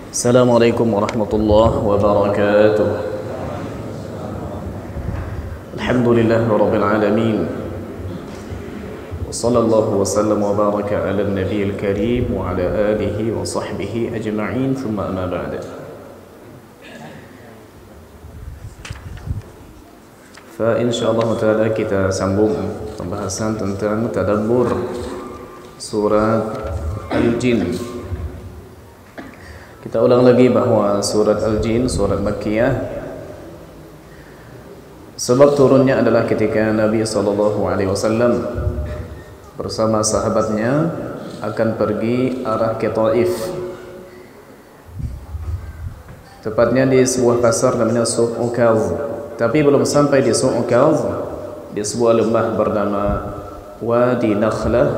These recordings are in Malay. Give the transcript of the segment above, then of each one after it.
Assalamualaikum warahmatullahi wabarakatuh. Alhamdulillahirabbil alamin. Wassallallahu wasallam wa baraka ala nabiyil karim wa ala alihi wa sahbihi ajma'in. Thumma amma ba'd. Fa insyaallah taala kita sambung pembahasan tentang tadabbur surat Al-Jin. Kita ulang lagi bahawa surat Al-Jin, surat Makkiyah, sebab turunnya adalah ketika Nabi SAW bersama sahabatnya akan pergi arah ke Taif. Tepatnya di sebuah pasar namanya Suq Ukaz. Tapi belum sampai di Suq Ukaz, di sebuah lembah bernama Wadi Nakhlah,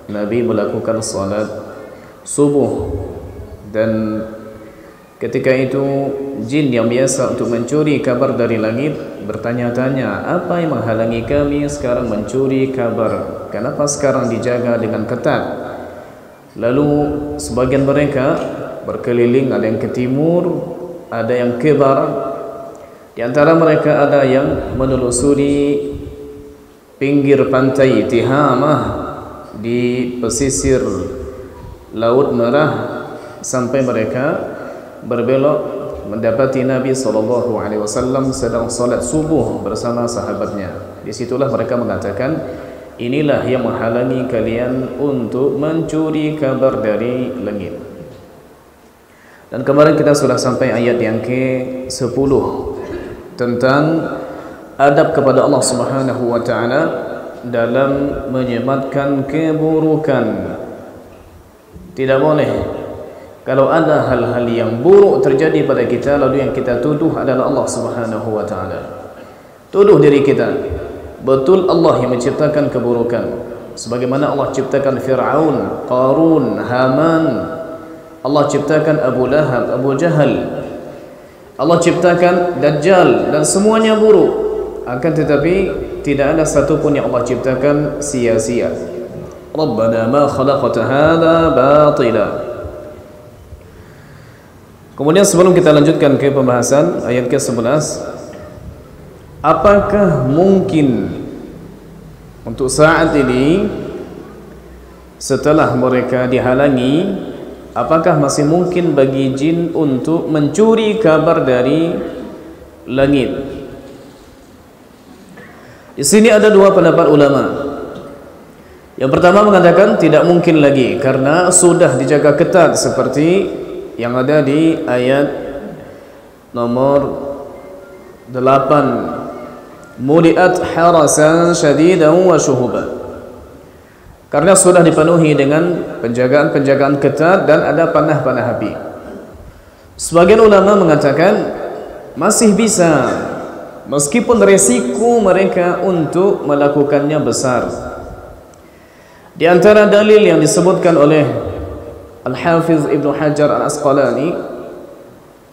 Nabi melakukan salat subuh. Dan ketika itu jin yang biasa untuk mencuri kabar dari langit bertanya-tanya, apa yang menghalangi kami sekarang mencuri kabar? Kenapa sekarang dijaga dengan ketat? Lalu sebagian mereka berkeliling, ada yang ke timur, ada yang ke barat. Di antara mereka ada yang menelusuri pinggir pantai Tihamah di pesisir Laut Merah sampai mereka berbelok mendapati Nabi SAW sedang salat subuh bersama sahabatnya. Disitulah mereka mengatakan, inilah yang menghalangi kalian untuk mencuri kabar dari langit. Dan kemarin kita sudah sampai ayat yang ke-10 tentang adab kepada Allah Subhanahu wa taala dalam menyematkan keburukan. Tidak boleh kalau ada hal-hal yang buruk terjadi pada kita, lalu yang kita tuduh adalah Allah Subhanahu wa taala. Tuduh diri kita, betul Allah yang menciptakan keburukan. Sebagaimana Allah ciptakan Fir'aun, Qarun, Haman. Allah ciptakan Abu Lahab, Abu Jahal. Allah ciptakan Dajjal dan semuanya buruk. Akan tetapi tidak ada satu pun yang Allah ciptakan sia-sia. Rabbana ma khalaqta hadza batila. Kemudian sebelum kita lanjutkan ke pembahasan ayat ke-11, apakah mungkin untuk saat ini setelah mereka dihalangi, apakah masih mungkin bagi jin untuk mencuri kabar dari langit? Di sini ada dua pendapat ulama. Yang pertama mengatakan tidak mungkin lagi karena sudah dijaga ketat seperti yang ada di ayat nomor 8, muliat harasan syadidan wa syuhuba, karena sudah dipenuhi dengan penjagaan-penjagaan ketat dan ada panah-panah api. Sebagian ulama mengatakan masih bisa, meskipun resiko mereka untuk melakukannya besar. Di antara dalil yang disebutkan oleh Al-Hafiz Ibn Hajar Al-Asqalani,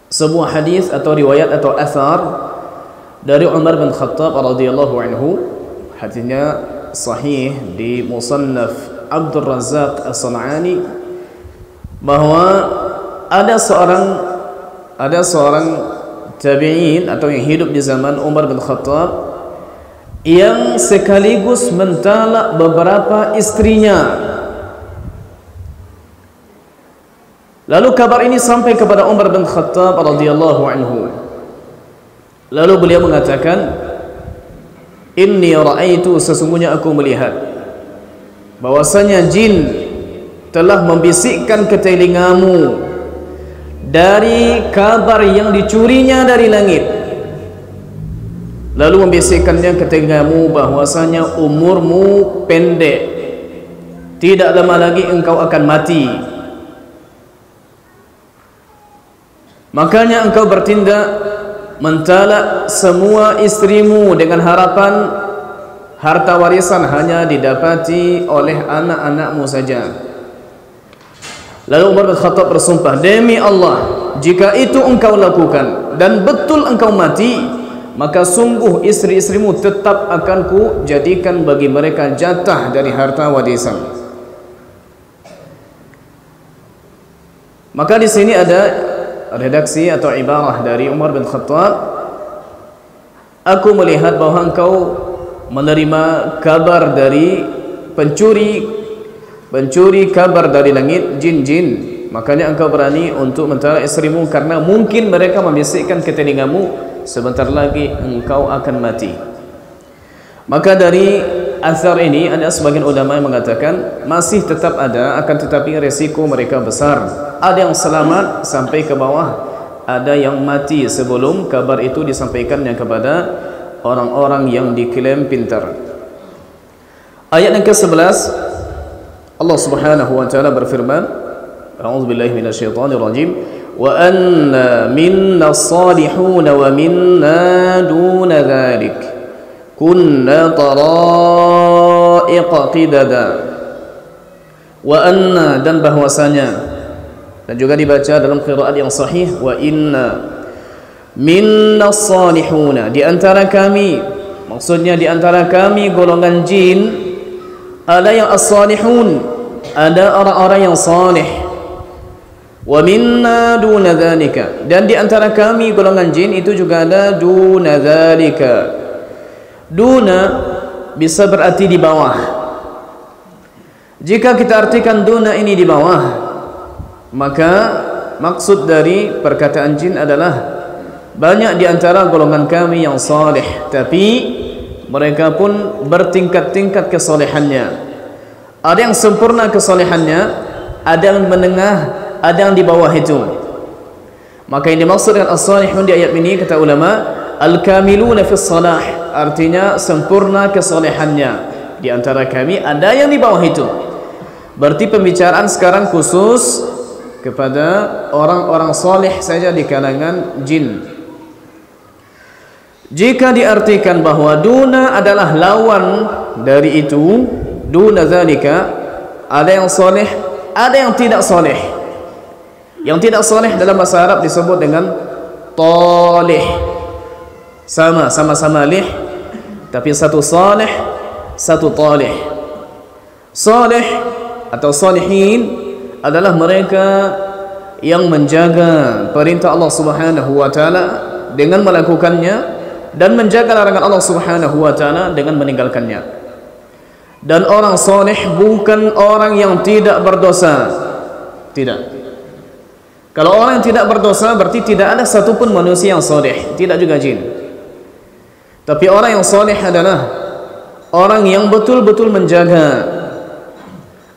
sebuah hadis atau riwayat atau athar dari Umar bin Khattab radhiyallahu anhu, hadisnya sahih di Musannaf Abdul Razzaq As-San'ani, bahwa ada seorang tabi'in atau yang hidup di zaman Umar bin Khattab yang sekaligus mentalak beberapa istrinya. Lalu kabar ini sampai kepada Umar bin Khattab radhiyallahu anhu. Lalu beliau mengatakan, inni ra'aitu, sesungguhnya aku melihat bahwasanya jin telah membisikkan ke telingamu dari kabar yang dicurinya dari langit. Lalu membisikkannya ke telingamu bahwasanya umurmu pendek, tidak lama lagi engkau akan mati. Makanya engkau bertindak mentalak semua istrimu dengan harapan harta warisan hanya didapati oleh anak-anakmu saja. Lalu Umar bin Khattab bersumpah, demi Allah, jika itu engkau lakukan dan betul engkau mati, maka sungguh istri-istrimu tetap akan ku jadikan bagi mereka jatah dari harta warisan. Maka di sini ada redaksi atau ibarah dari Umar bin Khattab, aku melihat bahwa engkau menerima kabar dari pencuri kabar dari langit, jin-jin, makanya engkau berani untuk mentara istrimu karena mungkin mereka membisikkan ke telingamu sebentar lagi engkau akan mati. Maka dari asar ini ada sebagian ulama yang mengatakan masih tetap ada, akan tetapi resiko mereka besar. Ada yang selamat sampai ke bawah, ada yang mati sebelum kabar itu disampaikannya kepada orang-orang yang diklaim pintar. Ayat yang ke-11 Allah Subhanahu wa taala berfirman, A'udzubillahi minasyaitonir rajim, wa anna minna as-salihun wa minna duna dzalik kunna tara'iqa qidada. Wa anna, dan bahwasanya, dan juga dibaca dalam qiraat yang sahih, wa inna minna as-salihuna, di antara kami, maksudnya di antara kami golongan jin ada yang as-salihun, ada orang-orang yang salih. Wa minna duna dzalika, dan di antara kami golongan jin itu juga ada duna dzalika. Duna bisa berarti di bawah. Jika kita artikan duna ini di bawah, maka maksud dari perkataan jin adalah banyak di antara golongan kami yang saleh, tapi mereka pun bertingkat-tingkat kesalehannya. Ada yang sempurna kesalehannya, ada yang menengah, ada yang di bawah itu. Maka yang dimaksud dengan as-salihun di ayat ini, kata ulama, al-kamiluna fi salah, artinya sempurna kesalehannya. Di antara kami ada yang di bawah itu. Berarti pembicaraan sekarang khusus kepada orang-orang saleh saja di kalangan jin. Jika diartikan bahwa duna adalah lawan dari itu, duna zalika, ada yang soleh, ada yang tidak soleh. Yang tidak soleh dalam bahasa Arab disebut dengan talih. Sama-sama lih, tapi satu saleh, satu talih. Saleh atau salihin adalah mereka yang menjaga perintah Allah Subhanahu wa taala dengan melakukannya, dan menjaga larangan Allah Subhanahu wa taala dengan meninggalkannya. Dan orang soleh bukan orang yang tidak berdosa. Tidak. Kalau orang yang tidak berdosa berarti tidak ada satupun manusia yang soleh, tidak juga jin. Tapi orang yang soleh adalah orang yang betul-betul menjaga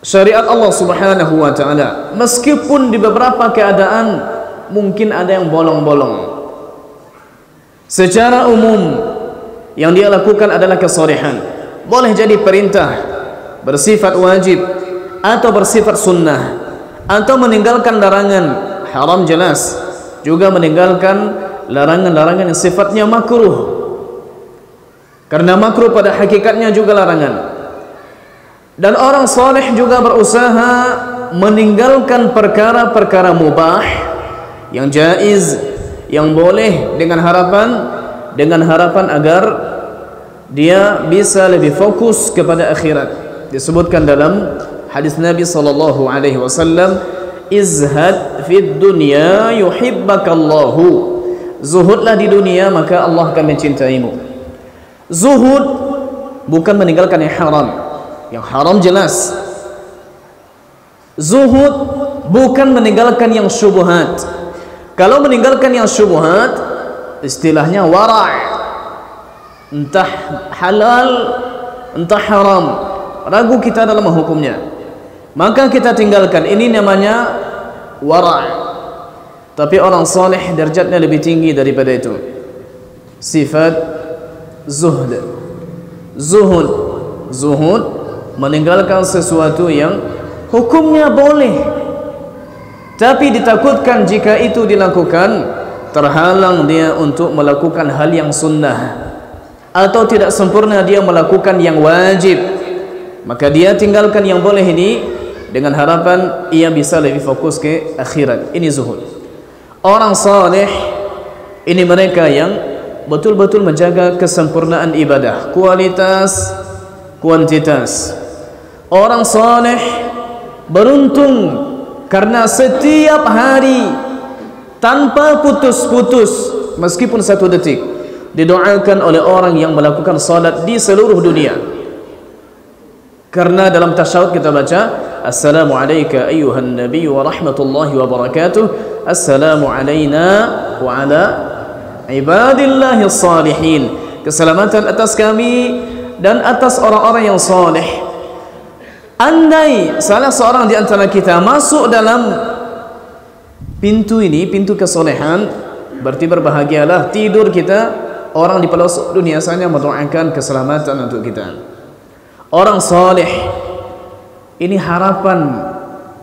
syariat Allah Subhanahu wa taala, meskipun di beberapa keadaan mungkin ada yang bolong-bolong. Secara umum yang dia lakukan adalah kesolehan. Boleh jadi perintah bersifat wajib atau bersifat sunnah, atau meninggalkan larangan haram jelas, juga meninggalkan larangan-larangan yang sifatnya makruh, karena makruh pada hakikatnya juga larangan. Dan orang soleh juga berusaha meninggalkan perkara-perkara mubah yang jaiz, yang boleh, dengan harapan agar dia bisa lebih fokus kepada akhirat. Disebutkan dalam hadis Nabi sallallahu alaihi wasallam, izhad fid dunya yuhibbakallahu, zuhudlah di dunia maka Allah akan mencintaimu. Zuhud bukan meninggalkan yang haram. Yang haram jelas. Zuhud bukan meninggalkan yang syubhat. Kalau meninggalkan yang syubhat, istilahnya wara', entah halal entah haram, ragu kita dalam hukumnya, maka kita tinggalkan. Ini namanya wara'. Tapi orang saleh derajatnya lebih tinggi daripada itu. Sifat zuhud. Zuhud meninggalkan sesuatu yang hukumnya boleh, tapi ditakutkan jika itu dilakukan terhalang dia untuk melakukan hal yang sunnah, atau tidak sempurna dia melakukan yang wajib, maka dia tinggalkan yang boleh ini dengan harapan ia bisa lebih fokus ke akhirat. Ini zuhud. Orang saleh ini mereka yang betul-betul menjaga kesempurnaan ibadah, kualitas, kuantitas. Orang saleh beruntung Karena setiap hari tanpa putus-putus, meskipun satu detik, didoakan oleh orang yang melakukan salat di seluruh dunia. Karena dalam tasyahud kita baca, Assalamu alayka ayyuhan nabiy wa rahmatullahi wa barakatuh, Assalamu alayna wa ala ibadillahi salihin. Keselamatan atas kami dan atas orang-orang yang saleh. Andai salah seorang di antara kita masuk dalam pintu ini, pintu kesolehan, berarti berbahagialah. Tidur kita, orang di pelosok dunia sana mendoakan keselamatan untuk kita. Orang saleh ini harapan,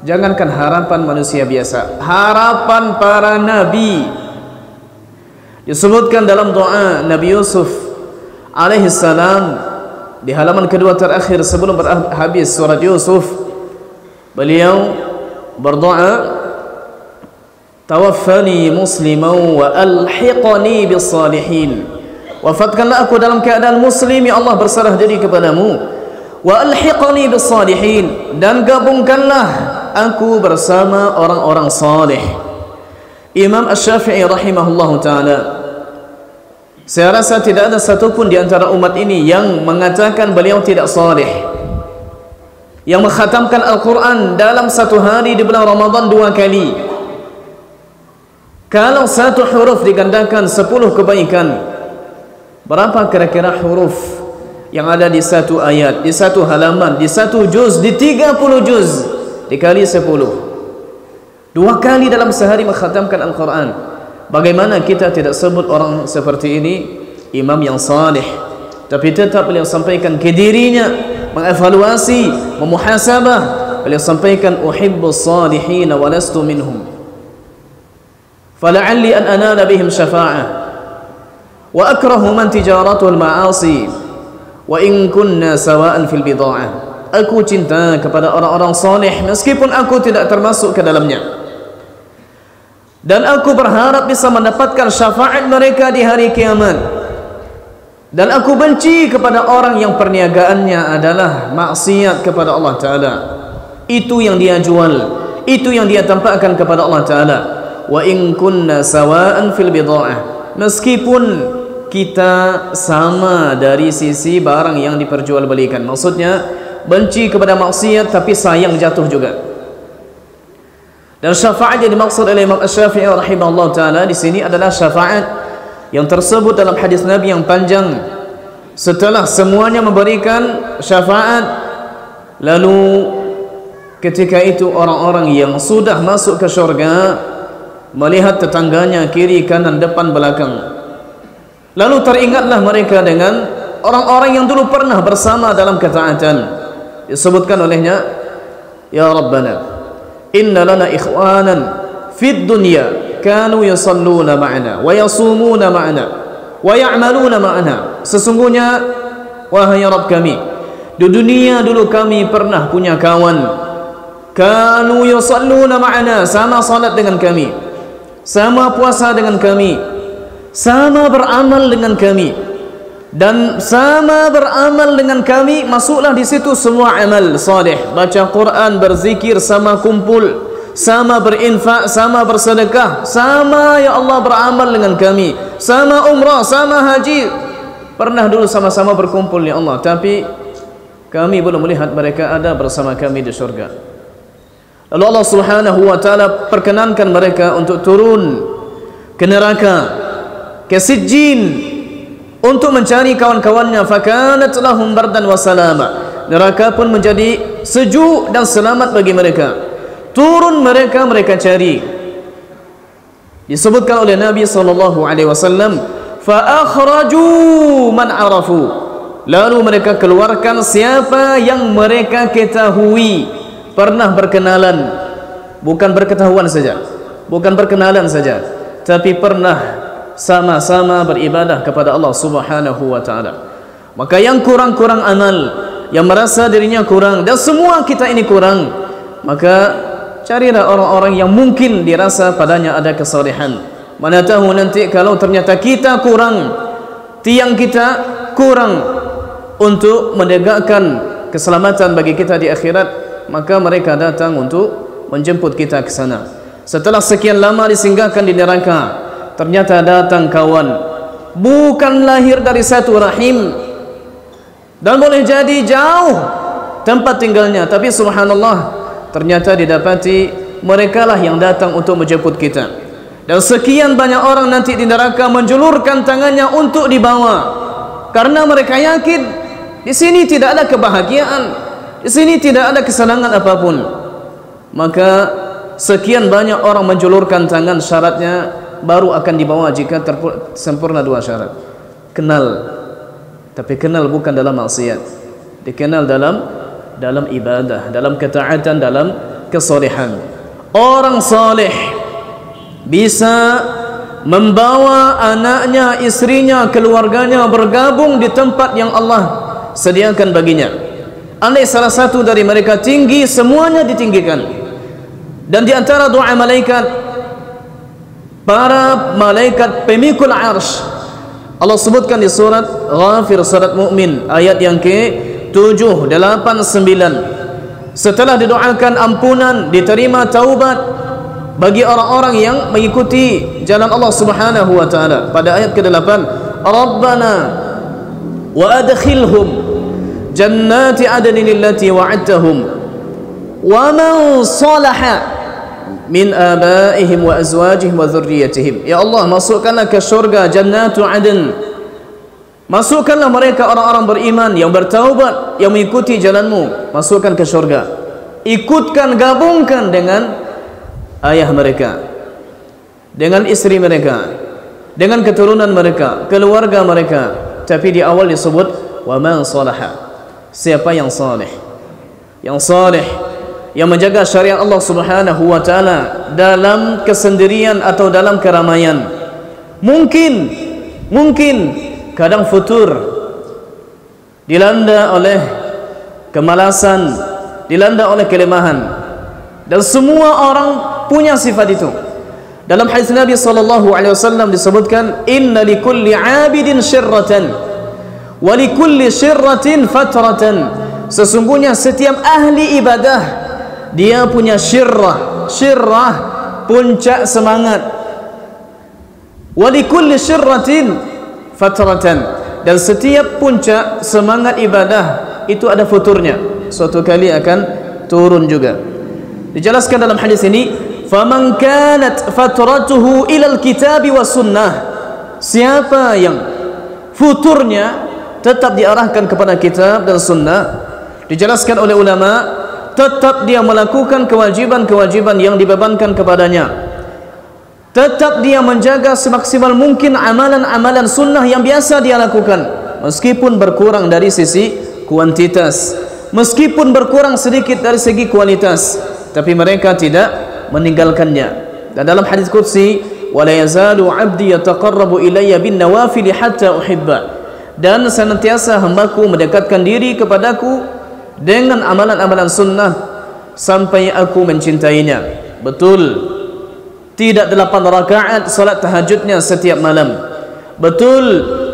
jangankan harapan manusia biasa, harapan para nabi. Disebutkan dalam doa Nabi Yusuf alaihi salam di halaman kedua terakhir sebelum habis surat Yusuf, beliau berdoa, tawaffani musliman wa alhiqani bis salihin. Wafatkanlah aku dalam keadaan muslim, ya Allah, berserah diri kepadamu. Wa alhiqani bis salihin, dan gabungkanlah aku bersama orang-orang saleh. Imam Asy-Syafi'i rahimahullahu taala, saya rasa tidak ada satupun di antara umat ini yang mengatakan beliau tidak saleh, yang mengkhatamkan Al-Quran dalam satu hari di bulan Ramadan 2 kali. Kalau satu huruf digandakan 10 kebaikan, berapa kira-kira huruf yang ada di satu ayat, di satu halaman, di satu juz, di 30 juz, dikali 10, 2 kali dalam sehari mengkhatamkan Al-Quran. Bagaimana kita tidak sebut orang seperti ini imam yang saleh? Tapi tetap beliau sampaikan ke dirinya, mengevaluasi, memuhasabah. Beliau sampaikan, uhibbus salihin wa lastu minhum, fala'alli an anala bihim syafa'ah, wa akrahu man tijaratuhu al-ma'asi, wa in kunna sawa'an fil bida'ah. Aku cinta kepada orang-orang saleh meskipun aku tidak termasuk ke dalamnya, dan aku berharap bisa mendapatkan syafaat mereka di hari kiamat. Dan aku benci kepada orang yang perniagaannya adalah maksiat kepada Allah Ta'ala. Itu yang dia jual, itu yang dia tampakkan kepada Allah Ta'ala. Wa in kunna sawa'an fil bida'ah, meskipun kita sama dari sisi barang yang diperjualbelikan. Maksudnya benci kepada maksiat tapi sayang jatuh juga. Dan syafaat yang dimaksud oleh Imam Asy-Syafi'i rahimahullah taala di sini adalah syafaat yang tersebut dalam hadis Nabi yang panjang. Setelah semuanya memberikan syafaat, lalu ketika itu orang-orang yang sudah masuk ke syurga melihat tetangganya kiri, kanan, depan, belakang. Lalu teringatlah mereka dengan orang-orang yang dulu pernah bersama dalam ketaatan. Disebutkan olehnya, ya Rabbana, inna lana ikhwanan fid dunya kanu yusalluna ma'ana wa yasumuna ma'ana wa ya'maluna ma'ana. Sesungguhnya wahai Rabb kami, di dunia dulu kami pernah punya kawan, kanu yusalluna ma'ana, sama salat dengan kami, sama puasa dengan kami, sama beramal dengan kami, dan sama beramal dengan kami. Masuklah di situ semua amal saleh, baca Quran, berzikir, sama kumpul, sama berinfak, sama bersedekah, sama ya Allah beramal dengan kami, sama umrah, sama haji, pernah dulu sama-sama berkumpul ya Allah, tapi kami belum melihat mereka ada bersama kami di surga. Lalu Allah Subhanahu wa taala perkenankan mereka untuk turun ke neraka, ke Sijjin, untuk mencari kawan-kawannya. Fakanat lahum bardan wa salama, neraka pun menjadi sejuk dan selamat bagi mereka. Turun mereka cari. Disebutkan oleh Nabi SAW, fa akhraju man arafu, lalu mereka keluarkan siapa yang mereka ketahui pernah berkenalan, bukan berketahuan saja, bukan berkenalan saja, tapi pernah sama-sama beribadah kepada Allah Subhanahu wa taala. Maka yang kurang-kurang amal, yang merasa dirinya kurang, dan semua kita ini kurang, maka carilah orang-orang yang mungkin dirasa padanya ada kesalehan. Mana tahu nanti kalau ternyata kita kurang, tiang kita kurang untuk menegakkan keselamatan bagi kita di akhirat, maka mereka datang untuk menjemput kita ke sana. Setelah sekian lama disinggahkan di neraka, ternyata datang kawan, bukan lahir dari satu rahim, dan boleh jadi jauh tempat tinggalnya, tapi subhanallah, ternyata didapati mereka lah yang datang untuk menjemput kita. Dan sekian banyak orang nanti di neraka menjulurkan tangannya untuk dibawa, karena mereka yakin di sini tidak ada kebahagiaan, di sini tidak ada kesenangan apapun. Maka sekian banyak orang menjulurkan tangan, syaratnya baru akan dibawa jika sempurna dua syarat. Kenal, tapi kenal bukan dalam maksiat, dikenal dalam ibadah, dalam ketaatan, dalam kesalehan. Orang saleh bisa membawa anaknya, istrinya, keluarganya bergabung di tempat yang Allah sediakan baginya. Andai salah satu dari mereka tinggi, semuanya ditinggikan. Dan di antara doa malaikat, para malaikat pemikul arsy, Allah sebutkan di surat Ghafir, surat Mu'min, ayat yang ke-7, 8, 9. Setelah didoakan ampunan, diterima taubat bagi orang-orang yang mengikuti jalan Allah Subhanahu wa taala, pada ayat ke-8, Rabbana wa adkhilhum jannati adnin allati wa'adtahum wa man salaha min abaihim wa azwajihim wa dhurriyyatihim. Ya Allah, masukkanlah ke syurga jannatu adn, masukkanlah mereka orang-orang beriman yang bertaubat, yang mengikuti jalanmu, masukkan ke syurga. Ikutkan, gabungkan dengan ayah mereka, dengan istri mereka, dengan keturunan mereka, keluarga mereka. Tapi di awal disebut wa man salaha, siapa yang saleh, yang saleh, yang menjaga syariat Allah Subhanahu wa taala dalam kesendirian atau dalam keramaian. Mungkin kadang futur, dilanda oleh kemalasan, dilanda oleh kelemahan, dan semua orang punya sifat itu. Dalam hadis Nabi sallallahu alaihi wasallam disebutkan, inna likulli 'abidin syirratan wa likulli syirratin fatratan. Sesungguhnya setiap ahli ibadah dia punya syirrah, puncak semangat. Wa likulli syirratin fatratan, dan setiap puncak semangat ibadah itu ada futurnya, suatu kali akan turun juga. Dijelaskan dalam hadis ini, faman kanat fatratuhu ilal kitabi was sunnah, siapa yang futurnya tetap diarahkan kepada kitab dan sunnah. Dijelaskan oleh ulama, tetap dia melakukan kewajiban-kewajiban yang dibebankan kepadanya, tetap dia menjaga semaksimal mungkin amalan-amalan sunnah yang biasa dia lakukan, meskipun berkurang dari sisi kuantitas, meskipun berkurang sedikit dari segi kualitas, tapi mereka tidak meninggalkannya. Dan dalam hadis qudsi, wala yazalu 'abdi yataqarrabu ilayya bin nawafil hatta uhibba, dan senantiasa hambaku mendekatkan diri kepadaku dengan amalan-amalan sunnah sampai aku mencintainya. Betul, tidak 8 rakaat salat tahajudnya setiap malam, betul,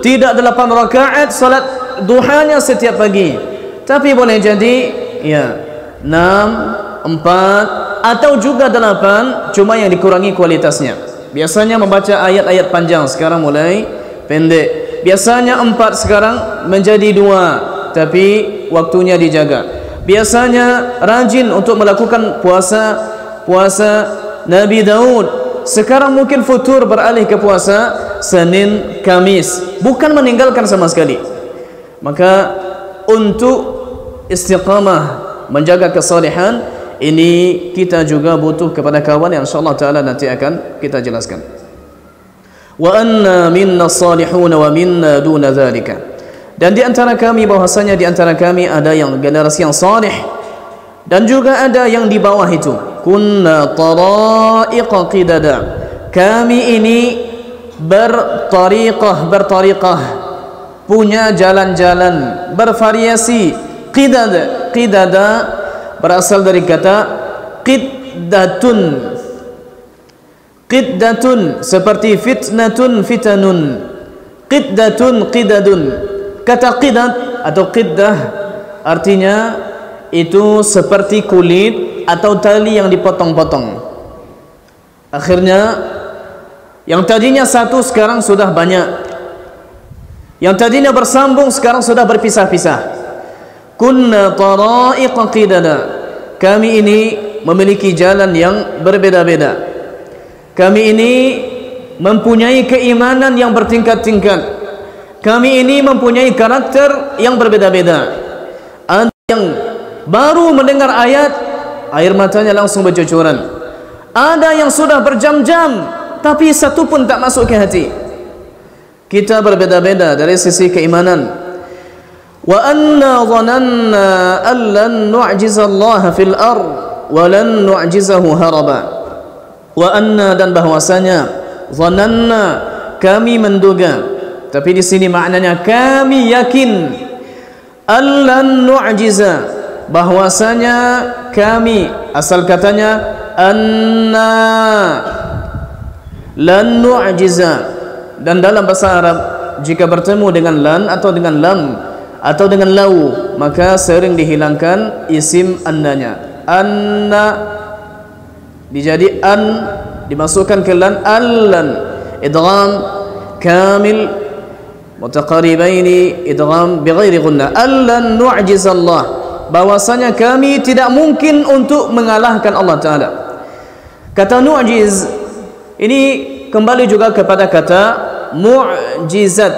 tidak 8 rakaat salat duhanya setiap pagi, tapi boleh jadi ya 6, 4 atau juga 8, cuma yang dikurangi kualitasnya. Biasanya membaca ayat-ayat panjang, sekarang mulai pendek. Biasanya 4, sekarang menjadi 2, tapi waktunya dijaga. Biasanya rajin untuk melakukan puasa Nabi Daud, sekarang mungkin futur beralih ke puasa Senin Kamis, bukan meninggalkan sama sekali. Maka untuk istiqamah menjaga kesalehan ini kita juga butuh kepada kawan yang insyaallah taala nanti akan kita jelaskan. Wa anna minna salihun wa minna duna dzalika, dan di antara kami, bahwasanya di antara kami ada yang generasi yang salih dan juga ada yang di bawah itu. Kunna tara'iqa qidada, kami ini bertariqah, punya jalan-jalan bervariasi. Qidada berasal dari kata qiddatun, seperti fitnatun, fitanun. Qidadun. Kata qidat atau qiddah artinya itu seperti kulit atau tali yang dipotong-potong. Akhirnya yang tadinya satu sekarang sudah banyak, yang tadinya bersambung sekarang sudah berpisah-pisah. Kunna tara'iqa qidada, kami ini memiliki jalan yang berbeda-beda. Kami ini mempunyai keimanan yang bertingkat-tingkat. Kami ini mempunyai karakter yang berbeda-beda. Ada yang baru mendengar ayat, air matanya langsung bercucuran. Ada yang sudah berjam-jam, tapi satu pun tak masuk ke hati. Kita berbeda-beda dari sisi keimanan. Wa anna dhananna an lan nu'jizallaha fil ard wa lan nu'jizahu haraba. Wa anna, dan bahwasanya, dhananna, kami menduga, tapi di sini maknanya kami yakin, an lan nu'jiza, bahwasanya kami, asal katanya anna, lan nu'jiza, dan dalam bahasa Arab jika bertemu dengan lan atau dengan lam atau dengan lau, maka sering dihilangkan isim annanya. Anna dijadi an, dimasukkan ke lan, allan, idgham kamil mutaqaribaini, idgham bighairi gunna. Allan nu'jizallah, bahwasanya kami tidak mungkin untuk mengalahkan Allah Ta'ala. Kata nu'jiz ini kembali juga kepada kata mu'jizat.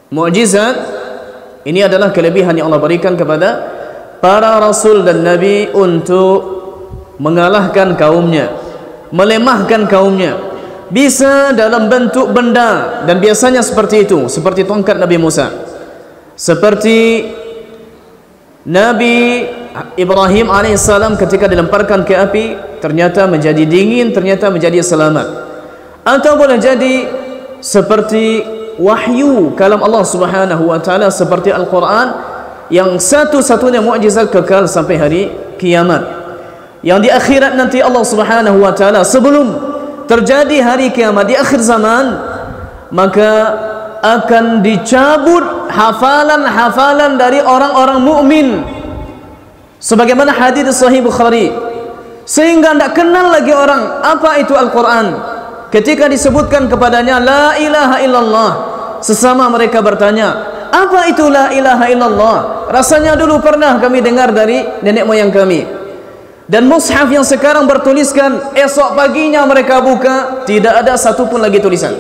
Mu'jizat ini adalah kelebihan yang Allah berikan kepada para rasul dan nabi untuk mengalahkan kaumnya, melemahkan kaumnya. Bisa dalam bentuk benda, dan biasanya seperti itu, seperti tongkat Nabi Musa, seperti Nabi Ibrahim alaihissalam ketika dilemparkan ke api, ternyata menjadi dingin, ternyata menjadi selamat. Atau boleh jadi seperti wahyu kalam Allah Subhanahu wa taala, seperti Al-Qur'an yang satu-satunya mukjizat kekal sampai hari kiamat. Yang di akhirat nanti Allah Subhanahu wa taala, sebelum terjadi hari kiamat di akhir zaman, maka akan dicabut hafalan-hafalan dari orang-orang mukmin, sebagaimana hadis sahih Bukhari, sehingga tidak kenal lagi orang apa itu Al-Quran. Ketika disebutkan kepadanya la ilaha illallah, sesama mereka bertanya, apa itu la ilaha illallah? Rasanya dulu pernah kami dengar dari nenek moyang kami. Dan mushaf yang sekarang bertuliskan, esok paginya mereka buka, tidak ada satu pun lagi tulisan.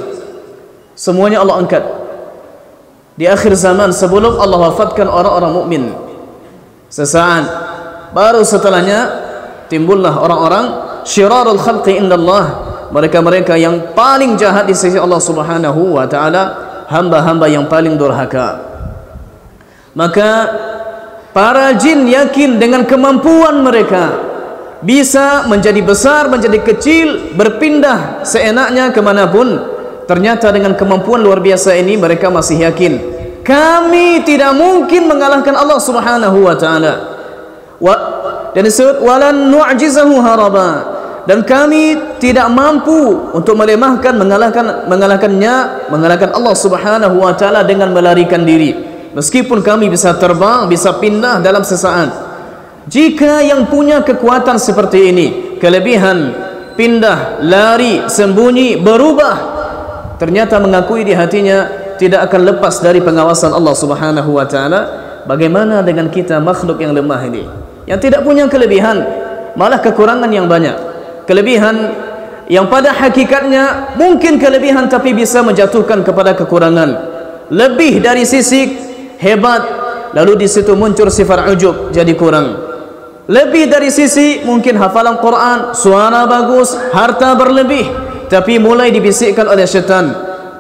Semuanya Allah angkat di akhir zaman, sebelum Allah wafatkan orang-orang mukmin. Sesaat baru setelahnya timbullah orang-orang syirarul khalqi indallah, mereka-mereka yang paling jahat di sisi Allah Subhanahu wa taala, hamba-hamba yang paling durhaka. Maka para jin yakin dengan kemampuan mereka bisa menjadi besar, menjadi kecil, berpindah seenaknya kemanapun. Ternyata dengan kemampuan luar biasa ini mereka masih yakin, kami tidak mungkin mengalahkan Allah Subhanahu wa taala. Dan disebut walan nu'jizahu haraba, dan kami tidak mampu untuk melemahkan, mengalahkan Allah Subhanahu wa taala dengan melarikan diri. Meskipun kami bisa terbang, bisa pindah dalam sesaat. Jika yang punya kekuatan seperti ini, kelebihan pindah, lari, sembunyi, berubah, ternyata mengakui di hatinya tidak akan lepas dari pengawasan Allah Subhanahu wa taala, bagaimana dengan kita makhluk yang lemah ini, yang tidak punya kelebihan, malah kekurangan yang banyak. Kelebihan yang pada hakikatnya mungkin kelebihan, tapi bisa menjatuhkan kepada kekurangan. Lebih dari sisi hebat, lalu di situ muncul sifat ujub, jadi kurang. Lebih dari sisi mungkin hafalan Quran, suara bagus, harta berlebih, tapi mulai dibisikkan oleh syaitan,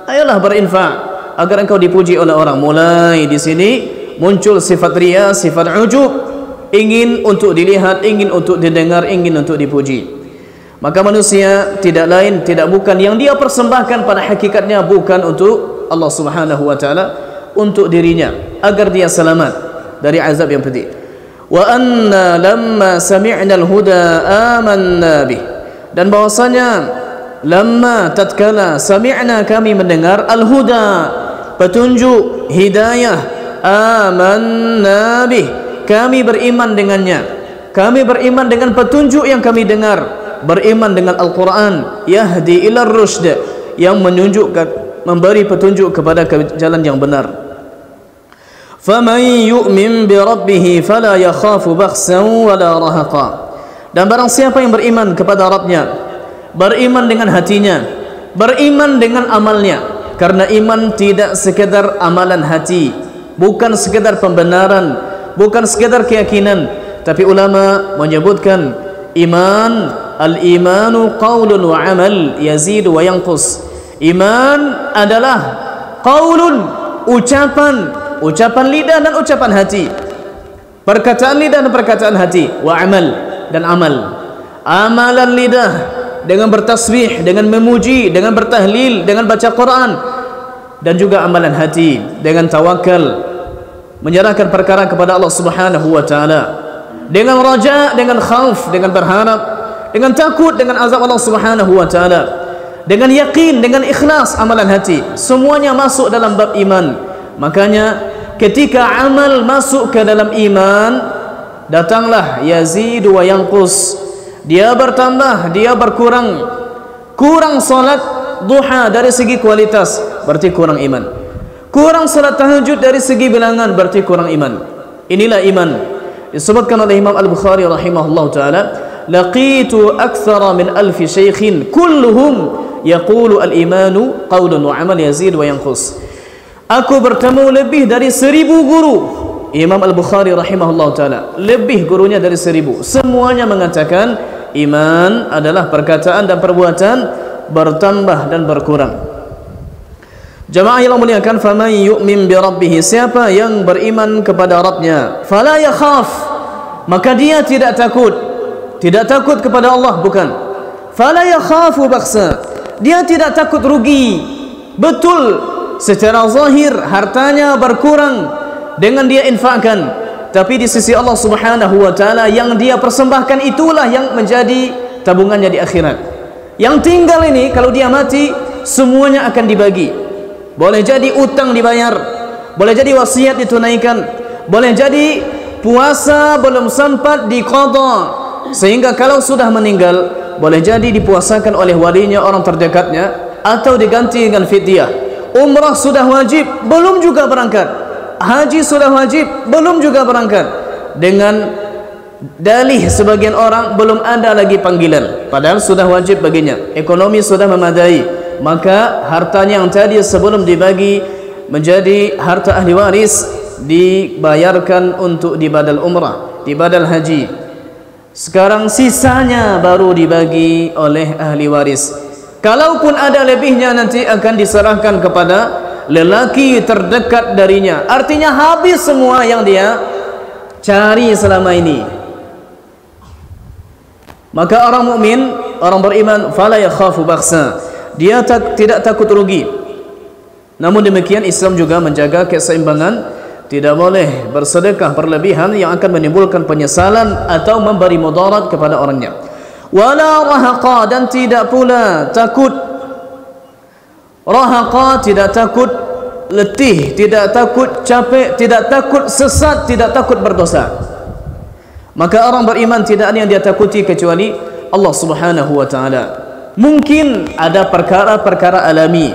ayolah berinfak agar engkau dipuji oleh orang. Mulai di sini muncul sifat riya, sifat ujub, ingin untuk dilihat, ingin untuk didengar, ingin untuk dipuji. Maka manusia tidak lain, tidak bukan, yang dia persembahkan pada hakikatnya bukan untuk Allah Subhanahu wa taala, untuk dirinya agar dia selamat dari azab yang pedih. Wa anna lamma sami'na al-huda amanna bih, dan bahwasanya lamma tatkala sami'na kami mendengar al-huda, petunjuk, hidayah, amanna bih, kami beriman dengannya. Kami beriman dengan petunjuk yang kami dengar, beriman dengan Al-Quran, yahdi ila rusyd, yang menunjukkan, memberi petunjuk kepada jalan yang benar. Faman yu'min bi rabbih fala yakhafu bakhsan wala rahaqa. Dan barang siapa yang beriman kepada Rabbnya, beriman dengan hatinya, beriman dengan amalnya, karena iman tidak sekedar amalan hati, bukan sekedar pembenaran, bukan sekedar keyakinan, tapi ulama menyebutkan iman, al-imanu qaulun wa amal yazidu wa yanqus. Iman adalah qaulun, ucapan lidah dan ucapan hati, perkataan lidah dan perkataan hati, wa amal, dan amal. Amalan lidah dengan bertasbih, dengan memuji, dengan bertahlil, dengan baca Quran, dan juga amalan hati dengan tawakal, menyerahkan perkara kepada Allah Subhanahu wa taala, dengan raja, dengan khauf, dengan berharap, dengan takut, dengan azab Allah Subhanahu wa taala, dengan yakin, dengan ikhlas. Amalan hati semuanya masuk dalam bab iman. Makanya ketika amal masuk ke dalam iman, datanglah yazidu wa yanqus, dia bertambah, dia berkurang. Kurang salat duha dari segi kualitas, berarti kurang iman. Kurang salat tahajud dari segi bilangan, berarti kurang iman. Inilah iman. Disebutkan oleh Imam Al-Bukhari rahimahullah ta'ala, laqitu akthara min alfi syaikhin kulluhum yaqulu al-imanu qawlun wa amal yazid wa yanqus. Aku bertemu lebih dari 1000 guru. Imam Al-Bukhari rahimahullah ta'ala, lebih gurunya dari 1000. Semuanya mengatakan iman adalah perkataan dan perbuatan bertambah dan berkurang. Jamaah yang muliakan, faman yu'min bi rabbih, siapa yang beriman kepada Rabbnya, fala yakhaf, maka dia tidak takut. Tidak takut kepada Allah, bukan. Fala yakhafu bakhsa, dia tidak takut rugi. Betul, secara zahir hartanya berkurang dengan dia infakkan, tapi di sisi Allah Subhanahu wa taala yang dia persembahkan itulah yang menjadi tabungannya di akhirat. Yang tinggal ini kalau dia mati semuanya akan dibagi. Boleh jadi utang dibayar, boleh jadi wasiat ditunaikan, boleh jadi puasa belum sempat diqadha, sehingga kalau sudah meninggal boleh jadi dipuasakan oleh walinya, orang terdekatnya, atau diganti dengan fidyah. Umrah sudah wajib, belum juga berangkat. Haji sudah wajib, belum juga berangkat. Dengan dalih sebagian orang belum ada lagi panggilan, padahal sudah wajib baginya, ekonomi sudah memadai. Maka hartanya yang tadi sebelum dibagi menjadi harta ahli waris dibayarkan untuk di badal umrah, di badal haji. Sekarang sisanya baru dibagi oleh ahli waris. Kalaupun ada lebihnya nanti akan diserahkan kepada lelaki terdekat darinya. Artinya habis semua yang dia cari selama ini. Maka orang mukmin, orang beriman, fala yakhafu bakhsa, dia tidak takut rugi. Namun demikian Islam juga menjaga keseimbangan, tidak boleh bersedekah berlebihan yang akan menimbulkan penyesalan atau memberi mudarat kepada orangnya. Wala rahaqa, dan tidak pula takut. Rahaqa tidak takut letih, tidak takut capek, tidak takut sesat, tidak takut berdosa. Maka orang beriman tidak ada yang dia takuti kecuali Allah Subhanahu wa taala. Mungkin ada perkara-perkara alami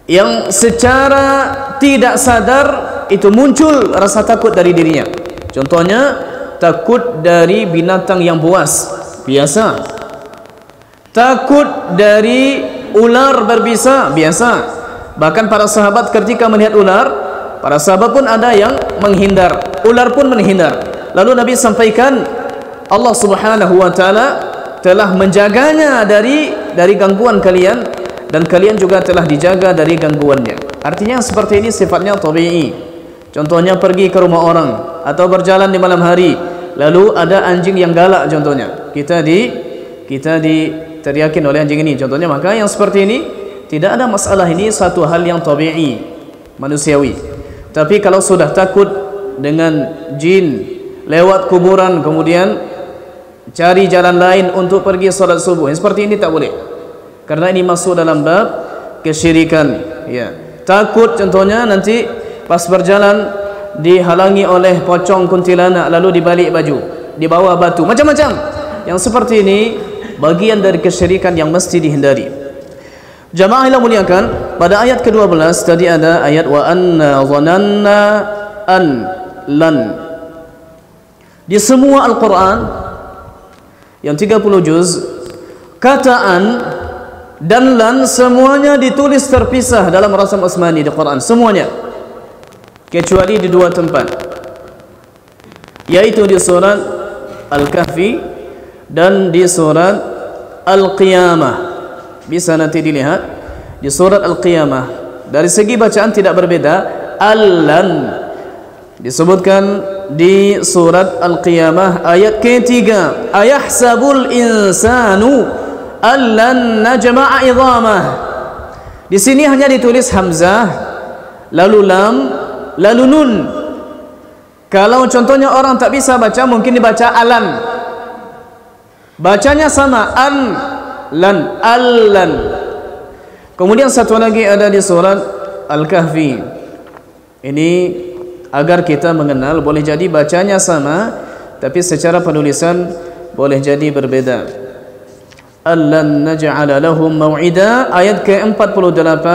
yang secara tidak sadar itu muncul rasa takut dari dirinya. Contohnya takut dari binatang yang buas, biasa. Takut dari ular berbisa, biasa. Bahkan para sahabat ketika melihat ular, para sahabat pun ada yang menghindar, ular pun menghindar. Lalu Nabi sampaikan Allah Subhanahu wa taala telah menjaganya dari gangguan kalian, dan kalian juga telah dijaga dari gangguannya. Artinya seperti ini sifatnya tabi'i. Contohnya pergi ke rumah orang atau berjalan di malam hari, lalu ada anjing yang galak contohnya. Kita diteriakin oleh anjing ini contohnya, maka yang seperti ini tidak ada masalah, ini satu hal yang tabi'i, manusiawi. Tapi kalau sudah takut dengan jin, lewat kuburan kemudian cari jalan lain untuk pergi salat subuh, seperti ini tak boleh, karena ini masuk dalam bab kesyirikan. Ya, takut contohnya nanti pas berjalan dihalangi oleh pocong kuntilanak lalu dibalik baju, di bawah batu, macam-macam. Yang seperti ini bagian dari kesyirikan yang mesti dihindari. Jamaah yang muliakan, pada ayat ke-12 tadi ada ayat wa anna dhananna an lan. Di semua Al-Quran yang 30 juz, kata an dan lan semuanya ditulis terpisah dalam rasam asmani di Quran, semuanya, kecuali di dua tempat, yaitu di surat Al-Kahfi dan di surat Al-Qiyamah. Bisa nanti dilihat di surat Al-Qiyamah. Dari segi bacaan tidak berbeda. Al-lan disebutkan di surat Al-Qiyamah ayat ketiga, ayahsabul insanu allan najma'a idhamah. Di sini hanya ditulis hamzah, lalu lam, lalu nun. Kalau contohnya orang tak bisa baca, mungkin dibaca alan. Bacanya sama, an, lan, allan. Kemudian satu lagi ada di surat Al-Kahfi. Ini agar kita mengenal, boleh jadi bacanya sama, tapi secara penulisan boleh jadi berbeda. Allan naj'ala lahum maw'ida, ayat ke-48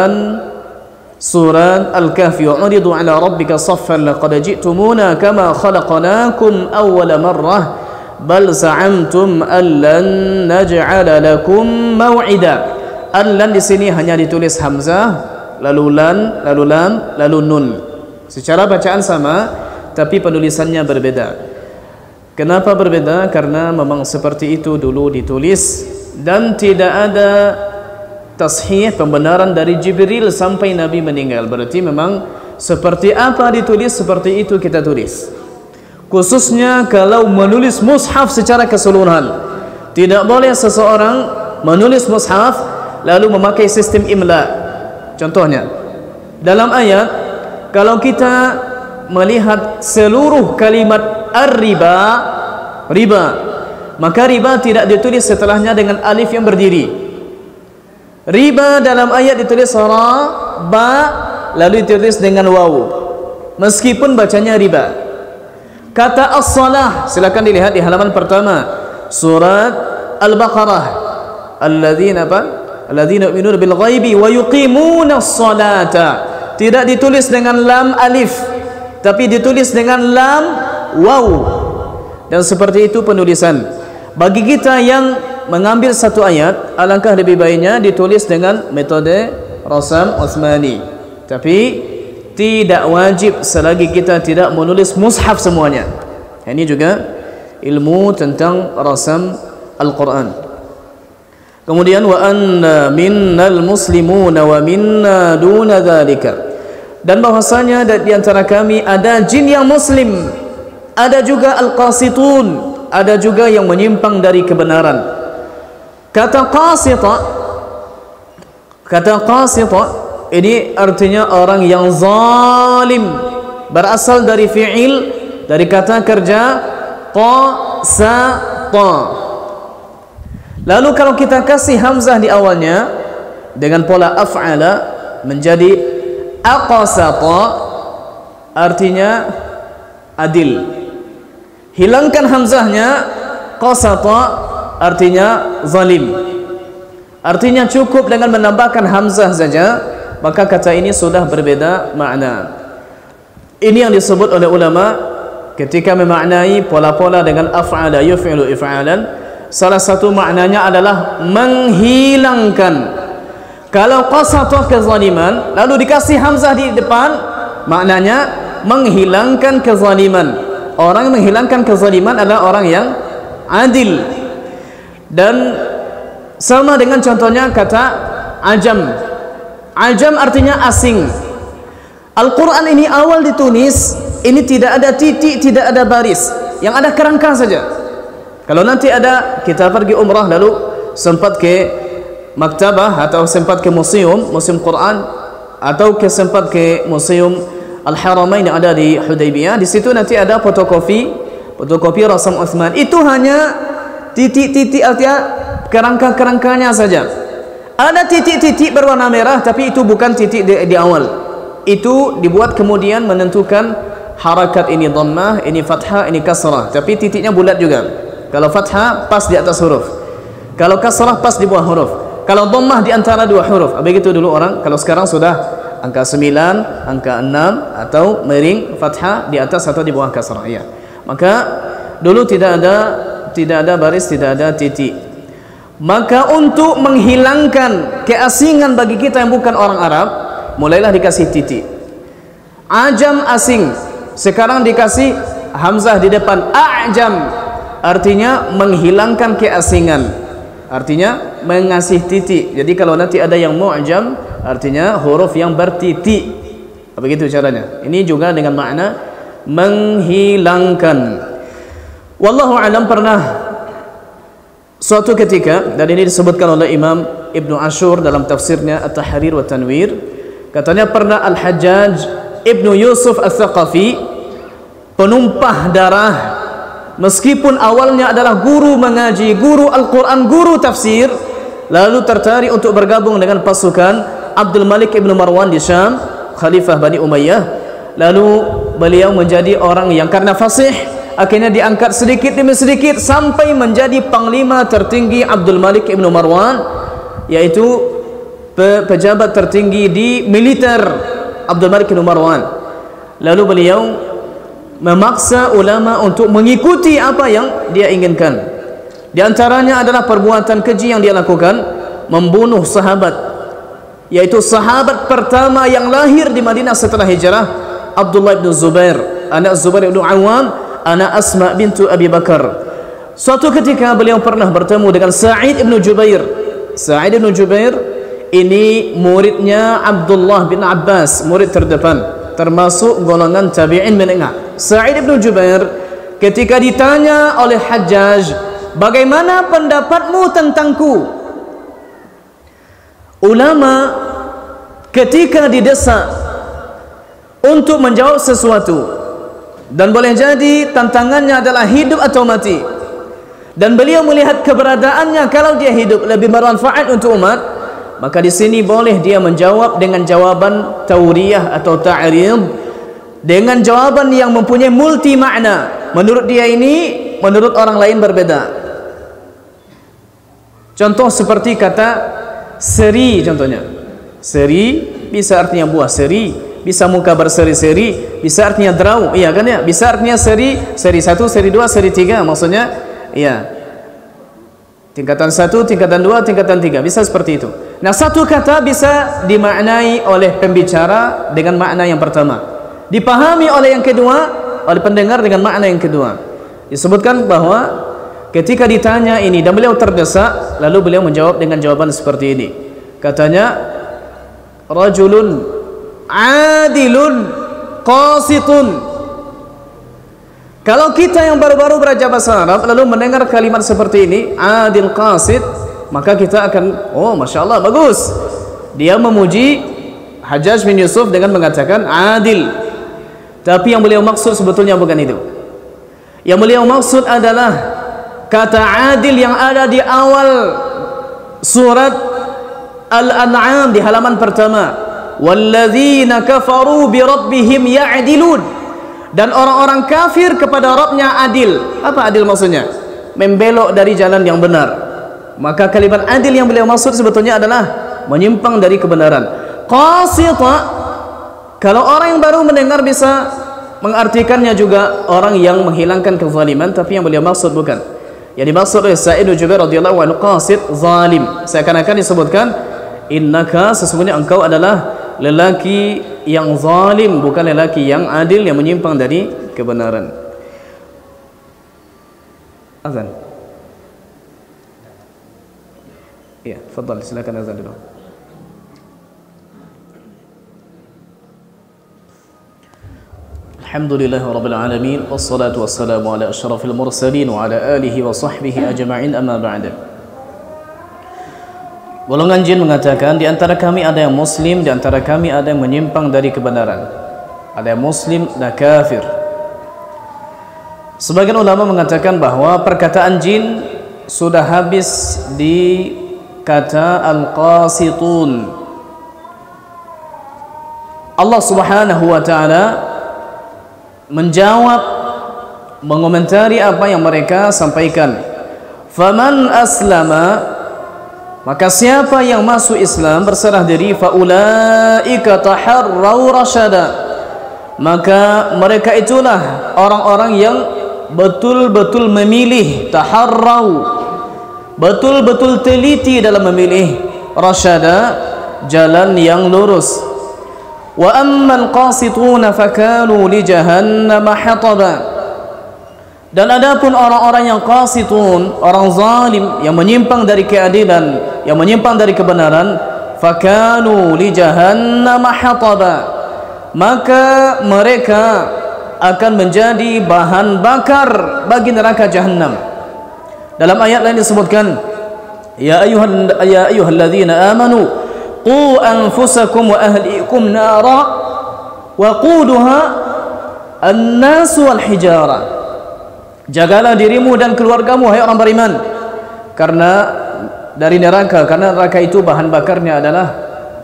surat Al-Kahfi. Wa uridu ala rabbika saffan laqad ji'tumuna kama khalaqnakum awwala marrah bal za'amtum allan naj'ala lakum maw'ida. Allan di sini hanya ditulis hamzah, lalu lan, lalu lam, lalu nun. Secara bacaan sama, tapi penulisannya berbeda. Kenapa berbeda? Karena memang seperti itu dulu ditulis dan tidak ada tashih, pembenaran dari Jibril sampai Nabi meninggal. Berarti memang seperti apa ditulis, seperti itu kita tulis. Khususnya kalau menulis mushaf secara keseluruhan. Tidak boleh seseorang menulis mushaf lalu memakai sistem imla. Contohnya, dalam ayat, kalau kita melihat seluruh kalimat ar-riba, riba, maka riba tidak ditulis setelahnya dengan alif yang berdiri. Riba dalam ayat ditulis ra, ba, lalu ditulis dengan waw, meskipun bacanya riba. Kata as-salah, silakan dilihat di halaman pertama surat Al-Baqarah. Alladzina yu'minuna bil ghaibi wa yuqimuna as-salata. Tidak ditulis dengan lam alif, tapi ditulis dengan lam waw. Dan seperti itu penulisan. Bagi kita yang mengambil satu ayat, alangkah lebih baiknya ditulis dengan metode rasam Utsmani. Tapi tidak wajib selagi kita tidak menulis mushaf semuanya. Ini juga ilmu tentang rasam Al-Quran. Kemudian wa anna minnal muslimuna wa minna duna dzalika. Dan bahwasanya di antara kami ada jin yang muslim, ada juga al-qasitun, ada juga yang menyimpang dari kebenaran. Kata qasita ini artinya orang yang zalim, berasal dari fi'il, dari kata kerja qasata. Lalu kalau kita kasih hamzah di awalnya dengan pola af'ala menjadi aqasata, artinya adil. Hilangkan hamzahnya, qasata artinya zalim. Artinya cukup dengan menambahkan hamzah saja, maka kata ini sudah berbeda makna. Ini yang disebut oleh ulama ketika memaknai pola-pola dengan af'ala yuf'ilu if'alan. Salah satu maknanya adalah menghilangkan. Kalau qasata kezaliman lalu dikasih hamzah di depan, maknanya menghilangkan kezaliman. Orang yang menghilangkan kezaliman adalah orang yang adil. Dan sama dengan contohnya kata ajam. Ajam artinya asing. Al-Quran ini awal ditulis, ini tidak ada titik, tidak ada baris, yang ada kerangka saja. Kalau nanti ada kita pergi umrah lalu sempat ke maktabah atau sempat ke museum Quran, atau sempat ke museum Al-Haramain yang ada di Hudaybiyah, di situ nanti ada fotokopi rasam Utsman. Itu hanya titik-titik, artinya kerangka-kerangkanya saja. Ada titik-titik berwarna merah, tapi itu bukan titik di awal. Itu dibuat kemudian menentukan harakat ini dhammah, ini fathah, ini kasrah, tapi titiknya bulat juga. Kalau fathah pas di atas huruf, kalau kasrah pas di bawah huruf, kalau dhammah di antara dua huruf. Begitu dulu orang. Kalau sekarang sudah angka 9, angka 6, atau miring fathah di atas atau di bawah kasrah, ya. Maka dulu tidak ada baris, tidak ada titik. Maka untuk menghilangkan keasingan bagi kita yang bukan orang Arab, mulailah dikasih titik. Ajam asing, sekarang dikasih hamzah di depan, a'jam, artinya menghilangkan keasingan, artinya mengasih titik. Jadi kalau nanti ada yang mu'jam, artinya huruf yang bertitik. Begitu caranya. Ini juga dengan makna menghilangkan. Wallahu a'lam. Pernah suatu ketika, dan ini disebutkan oleh Imam Ibnu Ashur dalam tafsirnya At-Tahrir wa Tanwir, katanya pernah Al-Hajjaj Ibnu Yusuf Al-Thaqafi, penumpah darah, meskipun awalnya adalah guru mengaji, guru Al-Quran, guru tafsir, lalu tertarik untuk bergabung dengan pasukan Abdul Malik Ibnu Marwan di Syam, Khalifah Bani Umayyah. Lalu beliau menjadi orang yang karena fasih, akhirnya diangkat sedikit demi sedikit sampai menjadi panglima tertinggi Abdul Malik Ibnu Marwan, yaitu pejabat tertinggi di militer Abdul Malik Ibnu Marwan. Lalu beliau memaksa ulama untuk mengikuti apa yang dia inginkan. Di antaranya adalah perbuatan keji yang dia lakukan, membunuh sahabat, yaitu sahabat pertama yang lahir di Madinah setelah hijrah, Abdullah bin Zubair, anak Zubair bin Awam, anak Asma bintu Abi Bakar. Suatu ketika beliau pernah bertemu dengan Sa'id bin Jubair. Sa'id bin Jubair ini muridnya Abdullah bin Abbas, murid terdepan, termasuk golongan tabi'in menengah. Sa'id bin Jubair ketika ditanya oleh Hajjaj, bagaimana pendapatmu tentangku? Ulama ketika didesak untuk menjawab sesuatu, dan boleh jadi tantangannya adalah hidup atau mati, dan beliau melihat keberadaannya kalau dia hidup lebih bermanfaat untuk umat, maka di sini boleh dia menjawab dengan jawaban tauriyah atau ta'rid, dengan jawaban yang mempunyai multi makna. Menurut dia ini, menurut orang lain berbeda. Contoh seperti kata seri, contohnya seri bisa artinya buah seri, bisa muka berseri-seri, bisa artinya derau, iya kan ya, bisa artinya seri, seri 1, seri 2, seri 3, maksudnya iya, tingkatan 1, tingkatan 2, tingkatan 3, bisa seperti itu. Nah, satu kata bisa dimaknai oleh pembicara dengan makna yang pertama, dipahami oleh yang kedua, oleh pendengar dengan makna yang kedua. Disebutkan bahwa ketika ditanya ini dan beliau terdesak, lalu beliau menjawab dengan jawaban seperti ini. Katanya, rajulun adilun qasitun. Kalau kita yang baru-baru belajar bahasa Arab lalu mendengar kalimat seperti ini, adil qasit, maka kita akan, oh Masya Allah, bagus. Dia memuji Hajjaj bin Yusuf dengan mengatakan adil. Tapi yang beliau maksud sebetulnya bukan itu. Yang beliau maksud adalah kata adil yang ada di awal surat Al-An'am di halaman pertama, walladzina kafaru bi rabbihim ya'dilun, dan orang-orang kafir kepada Rabbnya adil. Apa adil maksudnya? Membelok dari jalan yang benar. Maka kalimat adil yang beliau maksud sebetulnya adalah menyimpang dari kebenaran. Qasita, kalau orang yang baru mendengar bisa mengartikannya juga orang yang menghilangkan kezaliman, tapi yang beliau maksud bukan. Yang dimaksud oleh Sa'id bin Jubair radhiyallahu anhu qasid zalim. Seakan-akan disebutkan, innaka, sesungguhnya engkau adalah lelaki yang zalim, bukan lelaki yang adil yang menyimpang dari kebenaran. Azan. Ya, fadhal, silakan azan dulu. Alhamdulillahirabbil alamin, wassalatu wassalamu ala asyrafil mursalin wa ala alihi wa sahbihi ajma'in, amma ba'da. Golongan jin mengatakan, di antara kami ada yang muslim, di antara kami ada yang menyimpang dari kebenaran. Ada yang muslim dan kafir. Sebagian ulama mengatakan bahwa perkataan jin sudah habis di kata al-qasitun. Allah Subhanahu wa ta'ala menjawab, mengomentari apa yang mereka sampaikan. Faman aslama, maka siapa yang masuk Islam berserah diri, faulaika taharraw rasyada, maka mereka itulah orang-orang yang betul-betul memilih, taharraw, betul-betul teliti dalam memilih, rasyada, jalan yang lurus. Wa ammal qasituna fakanu li jahannam hataba, dan adapun orang-orang yang qasitun, orang zalim yang menyimpang dari keadilan, yang menyimpang dari kebenaran, fakanu li jahannam hataba, maka mereka akan menjadi bahan bakar bagi neraka jahannam. Dalam ayat lain disebutkan, ya ayyuhalladzina amanu qu anfusakum wa ahlikum nara waquduha an-nas wal hijara, jagalah dirimu dan keluargamu hai orang beriman karena dari neraka, karena neraka itu bahan bakarnya adalah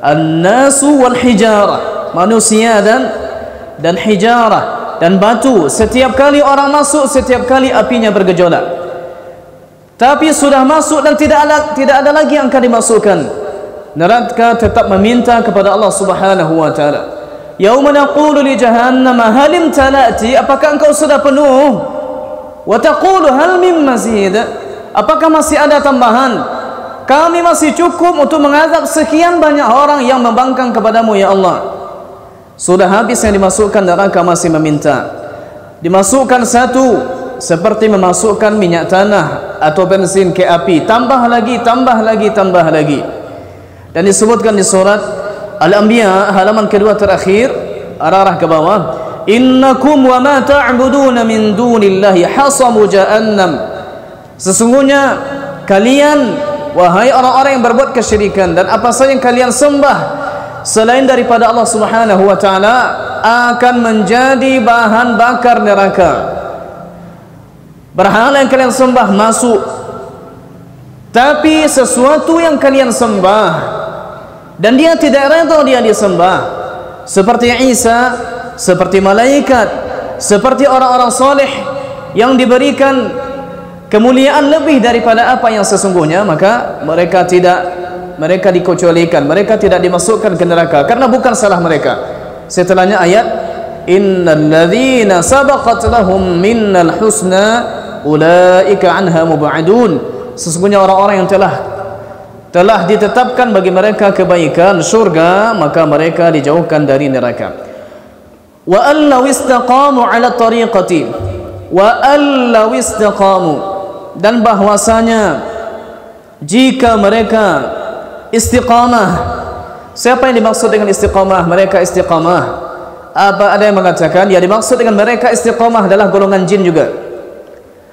an-nasu wal hijara, manusia dan hijarah, dan batu. Setiap kali orang masuk, setiap kali apinya bergejolak. Tapi sudah masuk dan tidak ada lagi yang akan dimasukkan. Neraka tetap meminta kepada Allah Subhanahu wa taala, yauma naqulu li jahannam hal imtala'ti, apakah engkau sudah penuh? Wa taqulu hal min mazid, apakah masih ada tambahan? Kami masih cukup untuk mengazab sekian banyak orang yang membangkang kepadamu ya Allah. Sudah habis yang dimasukkan, neraka masih meminta. Dimasukkan satu seperti memasukkan minyak tanah atau bensin ke api, tambah lagi, tambah lagi, tambah lagi. Dan disebutkan di surat Al-Anbiya halaman kedua terakhir, arah ke bawah, innakum wa ma ta'buduna min dunillahi hasabu jahannam, sesungguhnya kalian wahai orang-orang yang berbuat kesyirikan dan apa saja yang kalian sembah selain daripada Allah Subhanahu wa taala akan menjadi bahan bakar neraka. Berhala yang kalian sembah masuk, tapi sesuatu yang kalian sembah dan dia tidak redha dia disembah, seperti Isa, seperti malaikat, seperti orang-orang soleh yang diberikan kemuliaan lebih daripada apa yang sesungguhnya, maka mereka dikecualikan, mereka tidak dimasukkan ke neraka karena bukan salah mereka. Setelahnya ayat, innal ladzina sabaqat lahum minnal husna ulaika anha mub'adun, sesungguhnya orang-orang yang telah ditetapkan bagi mereka kebaikan surga, maka mereka dijauhkan dari neraka. Wa allaw istaqamu ala tariqati, wa allaw istaqamu, dan bahwasanya jika mereka istiqamah. Siapa yang dimaksud dengan istiqamah? Mereka istiqamah. Ada yang mengatakan ya dimaksud dengan mereka istiqamah adalah golongan jin juga.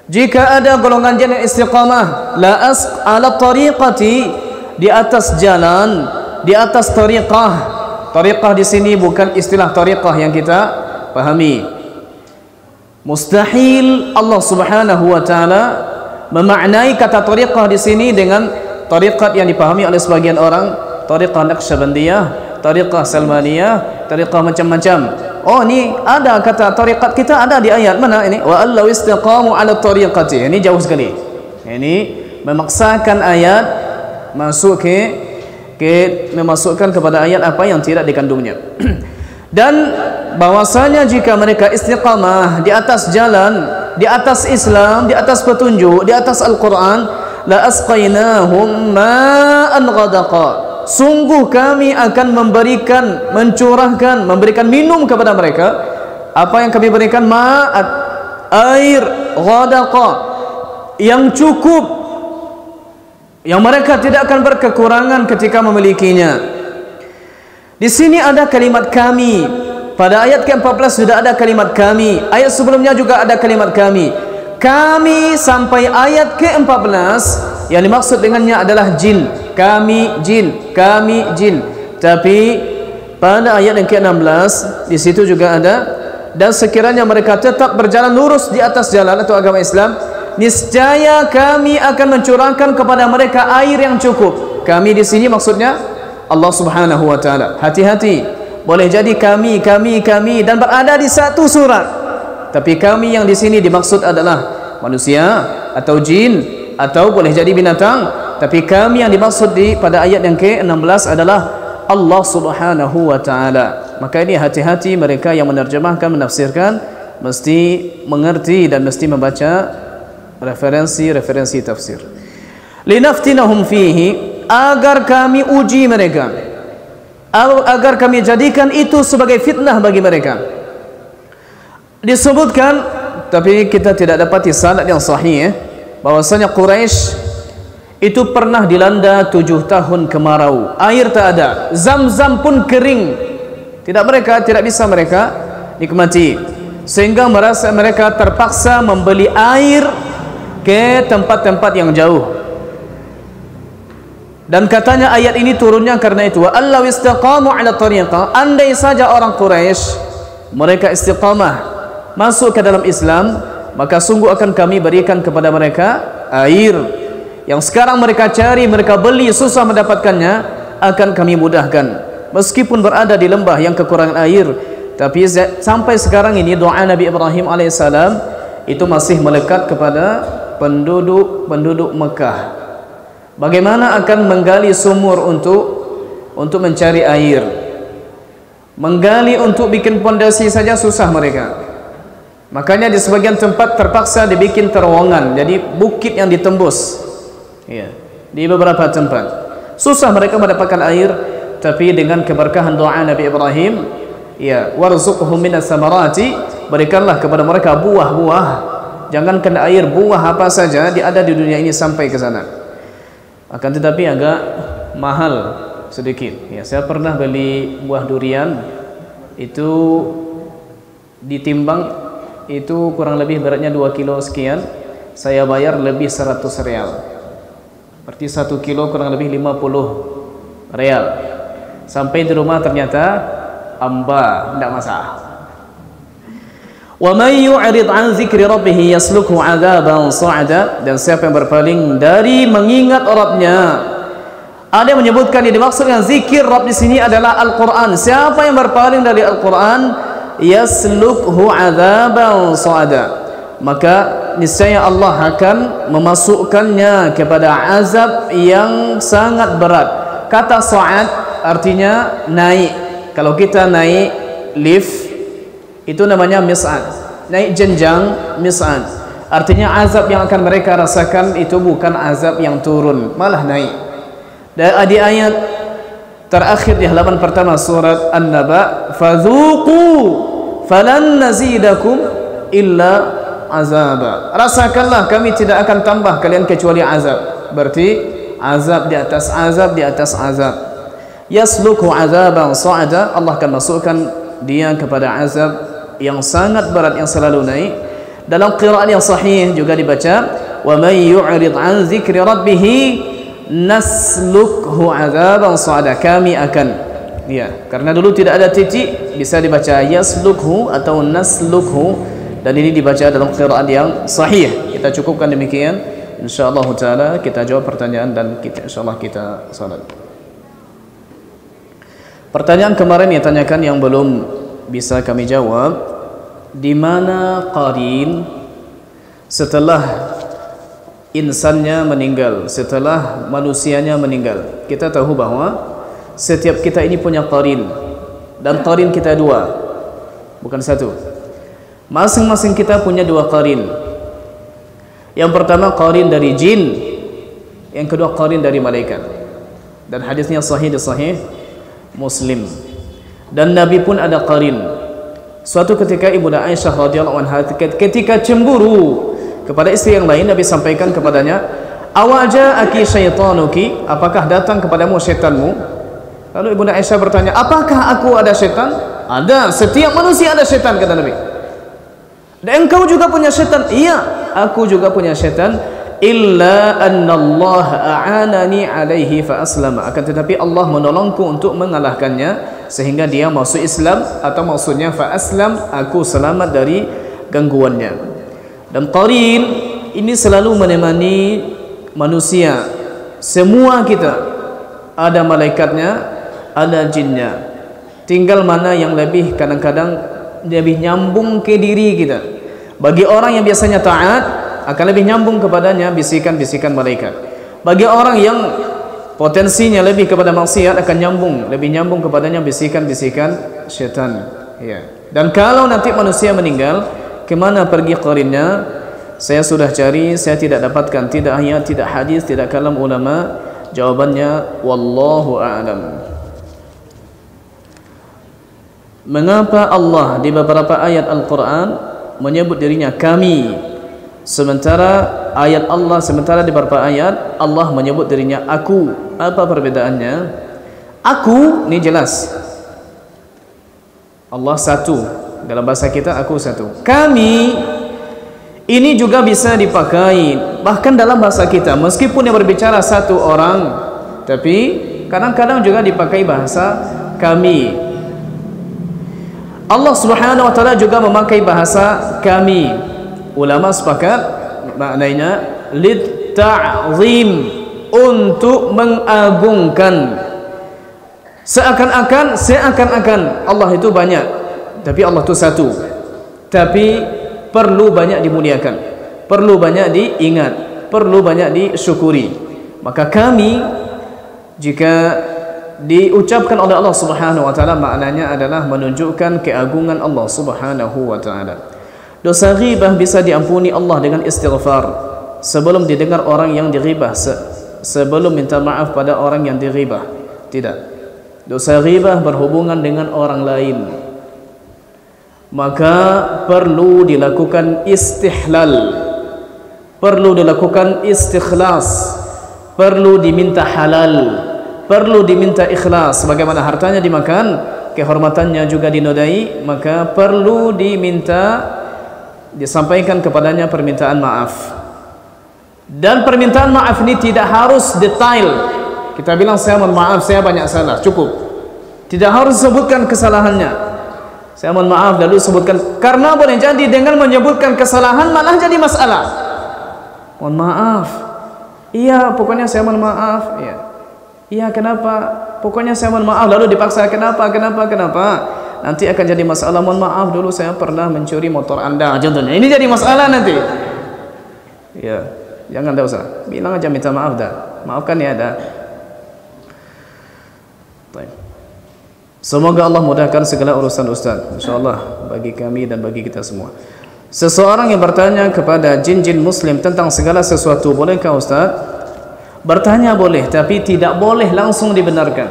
Jika ada golongan jin yang istiqamah, la ala tariqati, di atas jalan, di atas tariqah. Tariqah di sini bukan istilah tariqah yang kita pahami. Mustahil Allah Subhanahu wa taala memaknai kata tariqah di sini dengan tariqat yang dipahami oleh sebagian orang, tariqah Naqsyabandiyah, tariqah Salmaniyah, tariqah macam-macam. Oh, ini ada kata tariqat kita ada di ayat mana ini? Wa allaw istaqamu ala tariqati. Ini jauh sekali. Ini memaksakan ayat masuk memasukkan kepada ayat apa yang tidak dikandungnya. Dan bahwasanya jika mereka istiqamah di atas jalan, di atas Islam, di atas petunjuk, di atas Al-Quran, la asqainahum ma'an ghadaqa, sungguh kami akan memberikan minum kepada mereka. Apa yang kami berikan? Ma'at, air, ghadaqa, yang cukup, yang mereka tidak akan berkekurangan ketika memilikinya. Di sini ada kalimat kami. Pada ayat ke-14 sudah ada kalimat kami. Ayat sebelumnya juga ada kalimat kami. Kami sampai ayat ke-14 yang dimaksud dengannya adalah jin. Kami jin, kami jin. Tapi pada ayat yang ke-16 di situ juga ada, dan sekiranya mereka tetap berjalan lurus di atas jalan atau agama Islam, niscaya kami akan mencurahkan kepada mereka air yang cukup. Kami di sini maksudnya Allah Subhanahu wa taala. Hati-hati, boleh jadi kami dan berada di satu surat, tapi kami yang di sini dimaksud adalah manusia atau jin atau boleh jadi binatang, tapi kami yang dimaksud pada ayat yang ke-16 adalah Allah Subhanahu wa taala. Maka ini hati-hati mereka yang menerjemahkan, menafsirkan, mesti mengerti dan mesti membaca referensi tafsir. Linaftinahum fihi, agar kami uji mereka, agar kami jadikan itu sebagai fitnah bagi mereka. Disebutkan, tapi kita tidak dapati sanad yang sahih, bahwasanya Quraisy itu pernah dilanda 7 tahun kemarau, air tak ada, Zam-Zam pun kering, tidak bisa mereka nikmati, sehingga mereka terpaksa membeli air ke tempat-tempat yang jauh. Dan katanya ayat ini turunnya karena itu, wa allaw istaqamu ala tariqah, andai saja orang Quraisy mereka istiqamah masuk ke dalam Islam, maka sungguh akan kami berikan kepada mereka air yang sekarang mereka cari, mereka beli, susah mendapatkannya, akan kami mudahkan. Meskipun berada di lembah yang kekurangan air, tapi sampai sekarang ini doa Nabi Ibrahim alaihissalam itu masih melekat kepada penduduk Mekah. Bagaimana akan menggali sumur untuk mencari air, menggali untuk bikin pondasi saja susah mereka. Makanya di sebagian tempat terpaksa dibikin terowongan, jadi bukit yang ditembus. Ya, di beberapa tempat susah mereka mendapatkan air, tapi dengan keberkahan doa Nabi Ibrahim, ya, warzuqhum minas samarati, berikanlah kepada mereka buah-buah. Jangankan air, buah apa saja ada di dunia ini sampai ke sana. Akan tetapi agak mahal sedikit. Ya, saya pernah beli buah durian, itu ditimbang itu kurang lebih beratnya 2 kilo sekian, saya bayar lebih 100 real. Berarti 1 kilo kurang lebih 50 real. Sampai di rumah ternyata amba, tidak masalah. Wa may yu'rid 'an dzikri rabbih yaslukhu 'adzaban sa'ada, dan siapa yang berpaling dari mengingat Rabbnya. Ada yang menyebutkan yang dimaksud dengan zikir Rabb di sini adalah Al-Qur'an. Siapa yang berpaling dari Al-Qur'an, yaslukhu 'adzaban sa'ada, maka niscaya Allah akan memasukkannya kepada azab yang sangat berat. Kata sa'ad artinya naik. Kalau kita naik lift itu namanya mis'ad, naik jenjang mis'ad. Artinya azab yang akan mereka rasakan itu bukan azab yang turun, malah naik. Dan di ayat terakhir di halaman pertama surat An-Naba, fadzuqu falan nazidakum illa azaba, rasakanlah kami tidak akan tambah kalian kecuali azab. Berarti azab di atas azab di atas azab. Yasluku azaban sa'ada, Allah akan masukkan dia kepada azab yang sangat berat yang selalu naik. Dalam qira'at yang sahih juga dibaca, wa may yu'rid 'an dzikri rabbih naslukhu 'adzaban sa'ada, kami akan, ya, karena dulu tidak ada titik, bisa dibaca yaslukhu atau naslukhu, dan ini dibaca dalam qira'at yang sahih. Kita cukupkan demikian, insyaallah taala kita jawab pertanyaan dan kita insyaallah kita salat. Pertanyaan kemarin yang tanyakan yang belum bisa kami jawab, di mana qarin setelah insannya meninggal, setelah manusianya meninggal? Kita tahu bahwa setiap kita ini punya qarin, dan qarin kita dua, bukan satu. Masing-masing kita punya 2 qarin. Yang pertama qarin dari jin, yang kedua qarin dari malaikat. Dan hadisnya sahih di Sahih Muslim. Dan Nabi pun ada qarin. Suatu ketika Ibunda Aisyah radhiyallahu anha ketika cemburu kepada istri yang lain, Nabi sampaikan kepadanya, "Awaja aki syaitanuki?" Apakah datang kepadamu syaitanmu? Lalu Ibunda Aisyah bertanya, "Apakah aku ada syaitan?" "Ada, setiap manusia ada syaitan," kata Nabi. "Dan engkau juga punya syaitan?" "Iya, aku juga punya syaitan. Illa anna Allah a'anani alaihi fa aslama." Akan tetapi Allah menolongku untuk mengalahkannya sehingga dia masuk Islam, atau maksudnya fa aslam, aku selamat dari gangguannya. Dan qarin ini selalu menemani manusia, semua kita, ada malaikatnya, ada jinnya. Tinggal mana yang lebih, kadang-kadang lebih nyambung ke diri kita. Bagi orang yang biasanya taat, akan lebih nyambung kepadanya bisikan-bisikan malaikat. Bagi orang yang potensinya lebih kepada maksiat, akan lebih nyambung kepadanya bisikan-bisikan syaitan. Ya. Dan kalau nanti manusia meninggal, kemana pergi qarinnya? Saya sudah cari, saya tidak dapatkan, tidak ayat, tidak hadis, tidak kalam ulama. Jawabannya wallahu a'lam. Mengapa Allah di beberapa ayat Al-Quran menyebut dirinya kami, sementara di beberapa ayat Allah menyebut dirinya aku? Apa perbedaannya? Aku ini jelas, Allah satu, dalam bahasa kita aku satu. Kami ini juga bisa dipakai bahkan dalam bahasa kita, meskipun yang berbicara satu orang, tapi kadang-kadang juga dipakai bahasa kami. Allah Subhanahu wa taala juga memakai bahasa kami. Ulama sepakat maknanya lid ta'zim, untuk mengagungkan. Seakan-akan Allah itu banyak, tapi Allah itu satu. Tapi perlu banyak dimuliakan, perlu banyak diingat, perlu banyak disyukuri. Maka kami, jika diucapkan oleh Allah Subhanahu wa taala, maknanya adalah menunjukkan keagungan Allah Subhanahu wa taala. Dosa ghibah bisa diampuni Allah dengan istighfar sebelum didengar orang yang dighibah, sebelum minta maaf pada orang yang dighibah. Tidak. Dosa ghibah berhubungan dengan orang lain, maka perlu dilakukan istihlal, perlu dilakukan istikhlas, perlu diminta halal, perlu diminta ikhlas. Bagaimana hartanya dimakan, kehormatannya juga dinodai, maka perlu disampaikan kepadanya permintaan maaf. Dan permintaan maaf ini tidak harus detail. Kita bilang saya mohon maaf, saya banyak salah, cukup. Tidak harus sebutkan kesalahannya. Saya mohon maaf lalu sebutkan, karena boleh jadi dengan menyebutkan kesalahan malah jadi masalah. Mohon maaf. Iya, pokoknya saya mohon maaf. Iya. Iya, kenapa? Pokoknya saya mohon maaf lalu dipaksa, kenapa? Nanti akan jadi masalah. Mohon maaf, dulu saya pernah mencuri motor Anda, contohnya. Ini jadi masalah nanti. Iya, jangan, usah. Bilang aja minta maaf dah. Maafkan ya dah. Semoga Allah mudahkan segala urusan Ustaz, insyaallah, bagi kami dan bagi kita semua. Seseorang yang bertanya kepada jin-jin muslim tentang segala sesuatu, bolehkah Ustaz? Bertanya boleh, tapi tidak boleh langsung dibenarkan,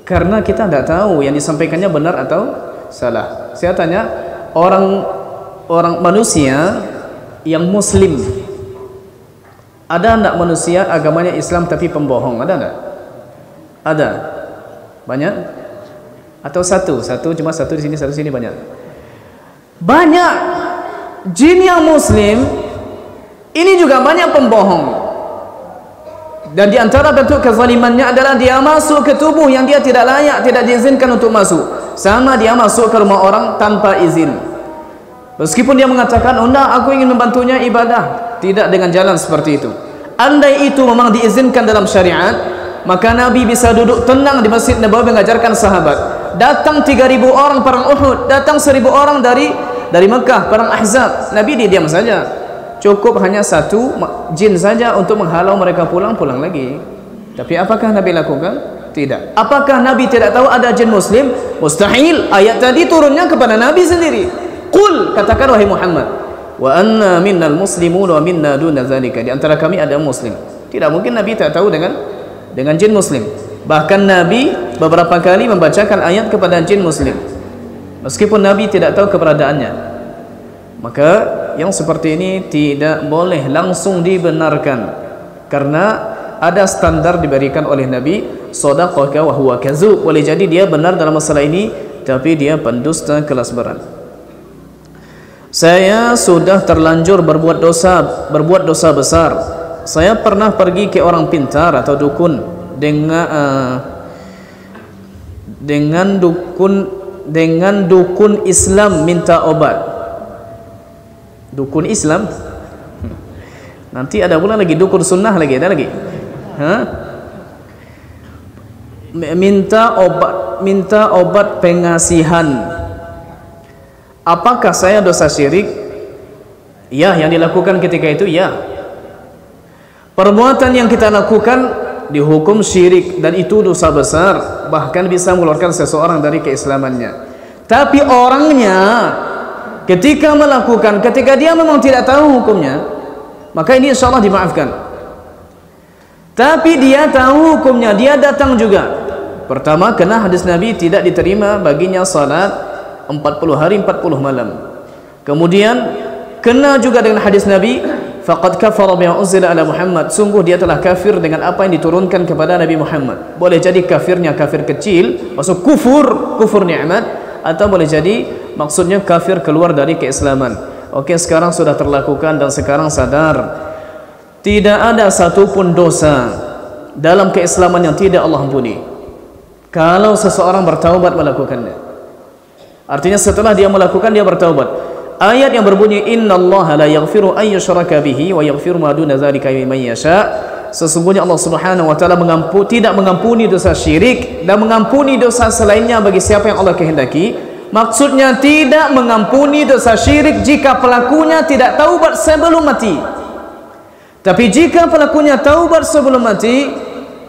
karena kita tidak tahu yang disampaikannya benar atau salah. Saya tanya, orang manusia yang muslim, ada enggak manusia agamanya Islam tapi pembohong? Ada enggak? Ada. Banyak? Atau satu, cuma satu di sini, satu di sini, banyak. Banyak jin yang muslim ini juga banyak pembohong. Dan di antara bentuk kezalimannya adalah dia masuk ke tubuh yang dia tidak layak, tidak diizinkan untuk masuk. Sama dia masuk ke rumah orang tanpa izin. Meskipun dia mengatakan, "Oh, enggak, aku ingin membantunya ibadah." Tidak dengan jalan seperti itu. Andai itu memang diizinkan dalam syariat, maka Nabi bisa duduk tenang di Masjid Nabawi mengajarkan sahabat. Datang 3.000 orang perang Uhud, datang 1.000 orang dari Mekah perang Ahzab. Nabi diam saja. Cukup hanya satu jin saja untuk menghalau mereka pulang lagi. Tapi apakah Nabi lakukan? Tidak. Apakah Nabi tidak tahu ada jin muslim? Mustahil. Ayat tadi turunnya kepada Nabi sendiri. Qul, katakan wahai Muhammad, wa anna minnal muslimun wa minna duna dzalika. Di antara kami ada muslim. Tidak mungkin Nabi tak tahu dengan jin muslim. Bahkan Nabi beberapa kali membacakan ayat kepada jin muslim meskipun Nabi tidak tahu keberadaannya. Maka yang seperti ini tidak boleh langsung dibenarkan, karena ada standar diberikan oleh Nabi, shadaqaka wa huwa kadzub. Boleh jadi dia benar dalam masalah ini, tapi dia pendusta kelas berat. Saya sudah terlanjur berbuat dosa besar. Saya pernah pergi ke orang pintar atau dukun dengan dukun Islam minta obat. Dukun Islam, nanti ada pula lagi dukun sunnah lagi, ada lagi. Minta obat pengasihan. Apakah saya dosa syirik? Ya, yang dilakukan ketika itu ya. Perbuatan yang kita lakukan dihukum syirik dan itu dosa besar, bahkan bisa mengeluarkan seseorang dari keislamannya. Tapi orangnya ketika melakukan, ketika dia memang tidak tahu hukumnya, maka ini insyaallah dimaafkan. Tapi dia tahu hukumnya, dia datang juga. Pertama, kena hadis Nabi tidak diterima baginya salat 40 hari 40 malam. Kemudian kena juga dengan hadis Nabi, faqad kafara bima unzila ala Muhammad, sungguh dia telah kafir dengan apa yang diturunkan kepada Nabi Muhammad. Boleh jadi kafirnya kafir kecil, maksud kufur nikmat, atau boleh jadi maksudnya kafir keluar dari keislaman. Oke, sekarang sudah terlakukan dan sekarang sadar tidak ada satupun dosa dalam keislaman yang tidak Allah ampuni kalau seseorang bertaubat melakukannya. Artinya setelah dia melakukan, dia bertaubat. Ayat yang berbunyi innallaha la yaghfiru an yushraka bihi wa yaghfiru ma duna dzalika liman yasha, sesungguhnya Allah Subhanahu wa taala tidak mengampuni dosa syirik dan mengampuni dosa selainnya bagi siapa yang Allah kehendaki. Maksudnya tidak mengampuni dosa syirik jika pelakunya tidak taubat sebelum mati. Tapi jika pelakunya taubat sebelum mati,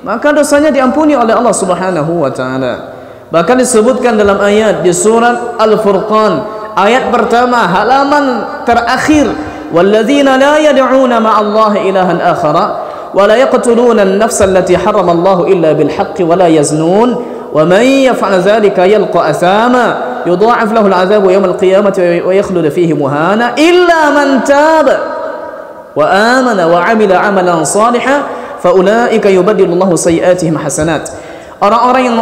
maka dosanya diampuni oleh Allah Subhanahu wa taala. Bahkan disebutkan dalam ayat di surat Al-Furqan, ayat pertama halaman terakhir, walladzina la yad'una ma'allahi ilahan akhara wa la yaqtuluna an-nafsa allati harrama Allahu illa bil haqqi wa la yaznun wa man yaf'al dhalika yalqa athama yudha'af lahu al-'adhabu yawm al-qiyamati wa yakhlud fihi muhana illa man taba wa amana wa 'amila 'amalan salihan fa ulaika yubaddilu Allahu sayyi'atihim hasanat. Orang-orang yang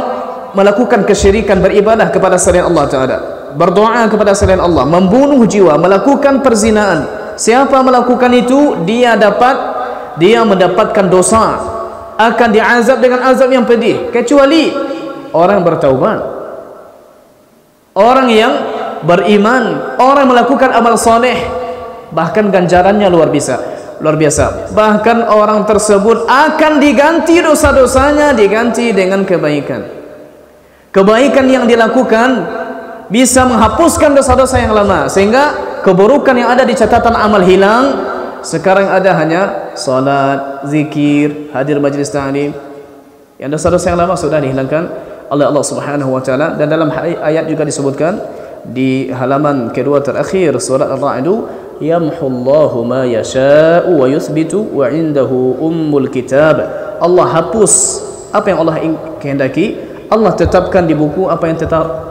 melakukan kesyirikan, beribadah kepada selain Allah Ta'ala, berdoa kepada selain Allah, membunuh jiwa, melakukan perzinaan, siapa melakukan itu dia mendapatkan dosa, akan diazab dengan azab yang pedih, kecuali orang bertaubat, orang yang beriman, orang melakukan amal soleh, bahkan ganjarannya luar biasa. Bahkan orang tersebut akan diganti dosa-dosanya, diganti dengan kebaikan. Kebaikan yang dilakukan bisa menghapuskan dosa-dosa yang lama, sehingga keburukan yang ada di catatan amal hilang. Sekarang ada hanya salat, zikir, hadir majlis ta'lim. Yang dosa-dosa yang lama sudah dihilangkan oleh Allah Subhanahu wa taala. Dan dalam ayat juga disebutkan di halaman kedua terakhir surat Ar-Ra'd, yamhullahu ma yasha'u wa yuthbitu wa indahu ummul kitab. Allah hapus apa yang Allah kehendaki, Allah tetapkan di buku apa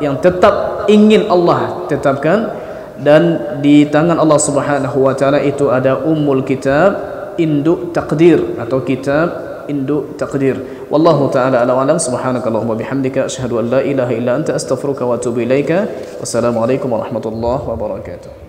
yang tetap ingin Allah tetapkan, dan di tangan Allah Subhanahu wa taala itu ada ummul kitab, induk takdir atau kitab induk takdir. Wallahu taala a'lam. Subhanakallahumma bihamdika asyhadu an la ilaha illa anta astaghfiruka wa atubu ilaika. Wassalamualaikum warahmatullahi wabarakatuh.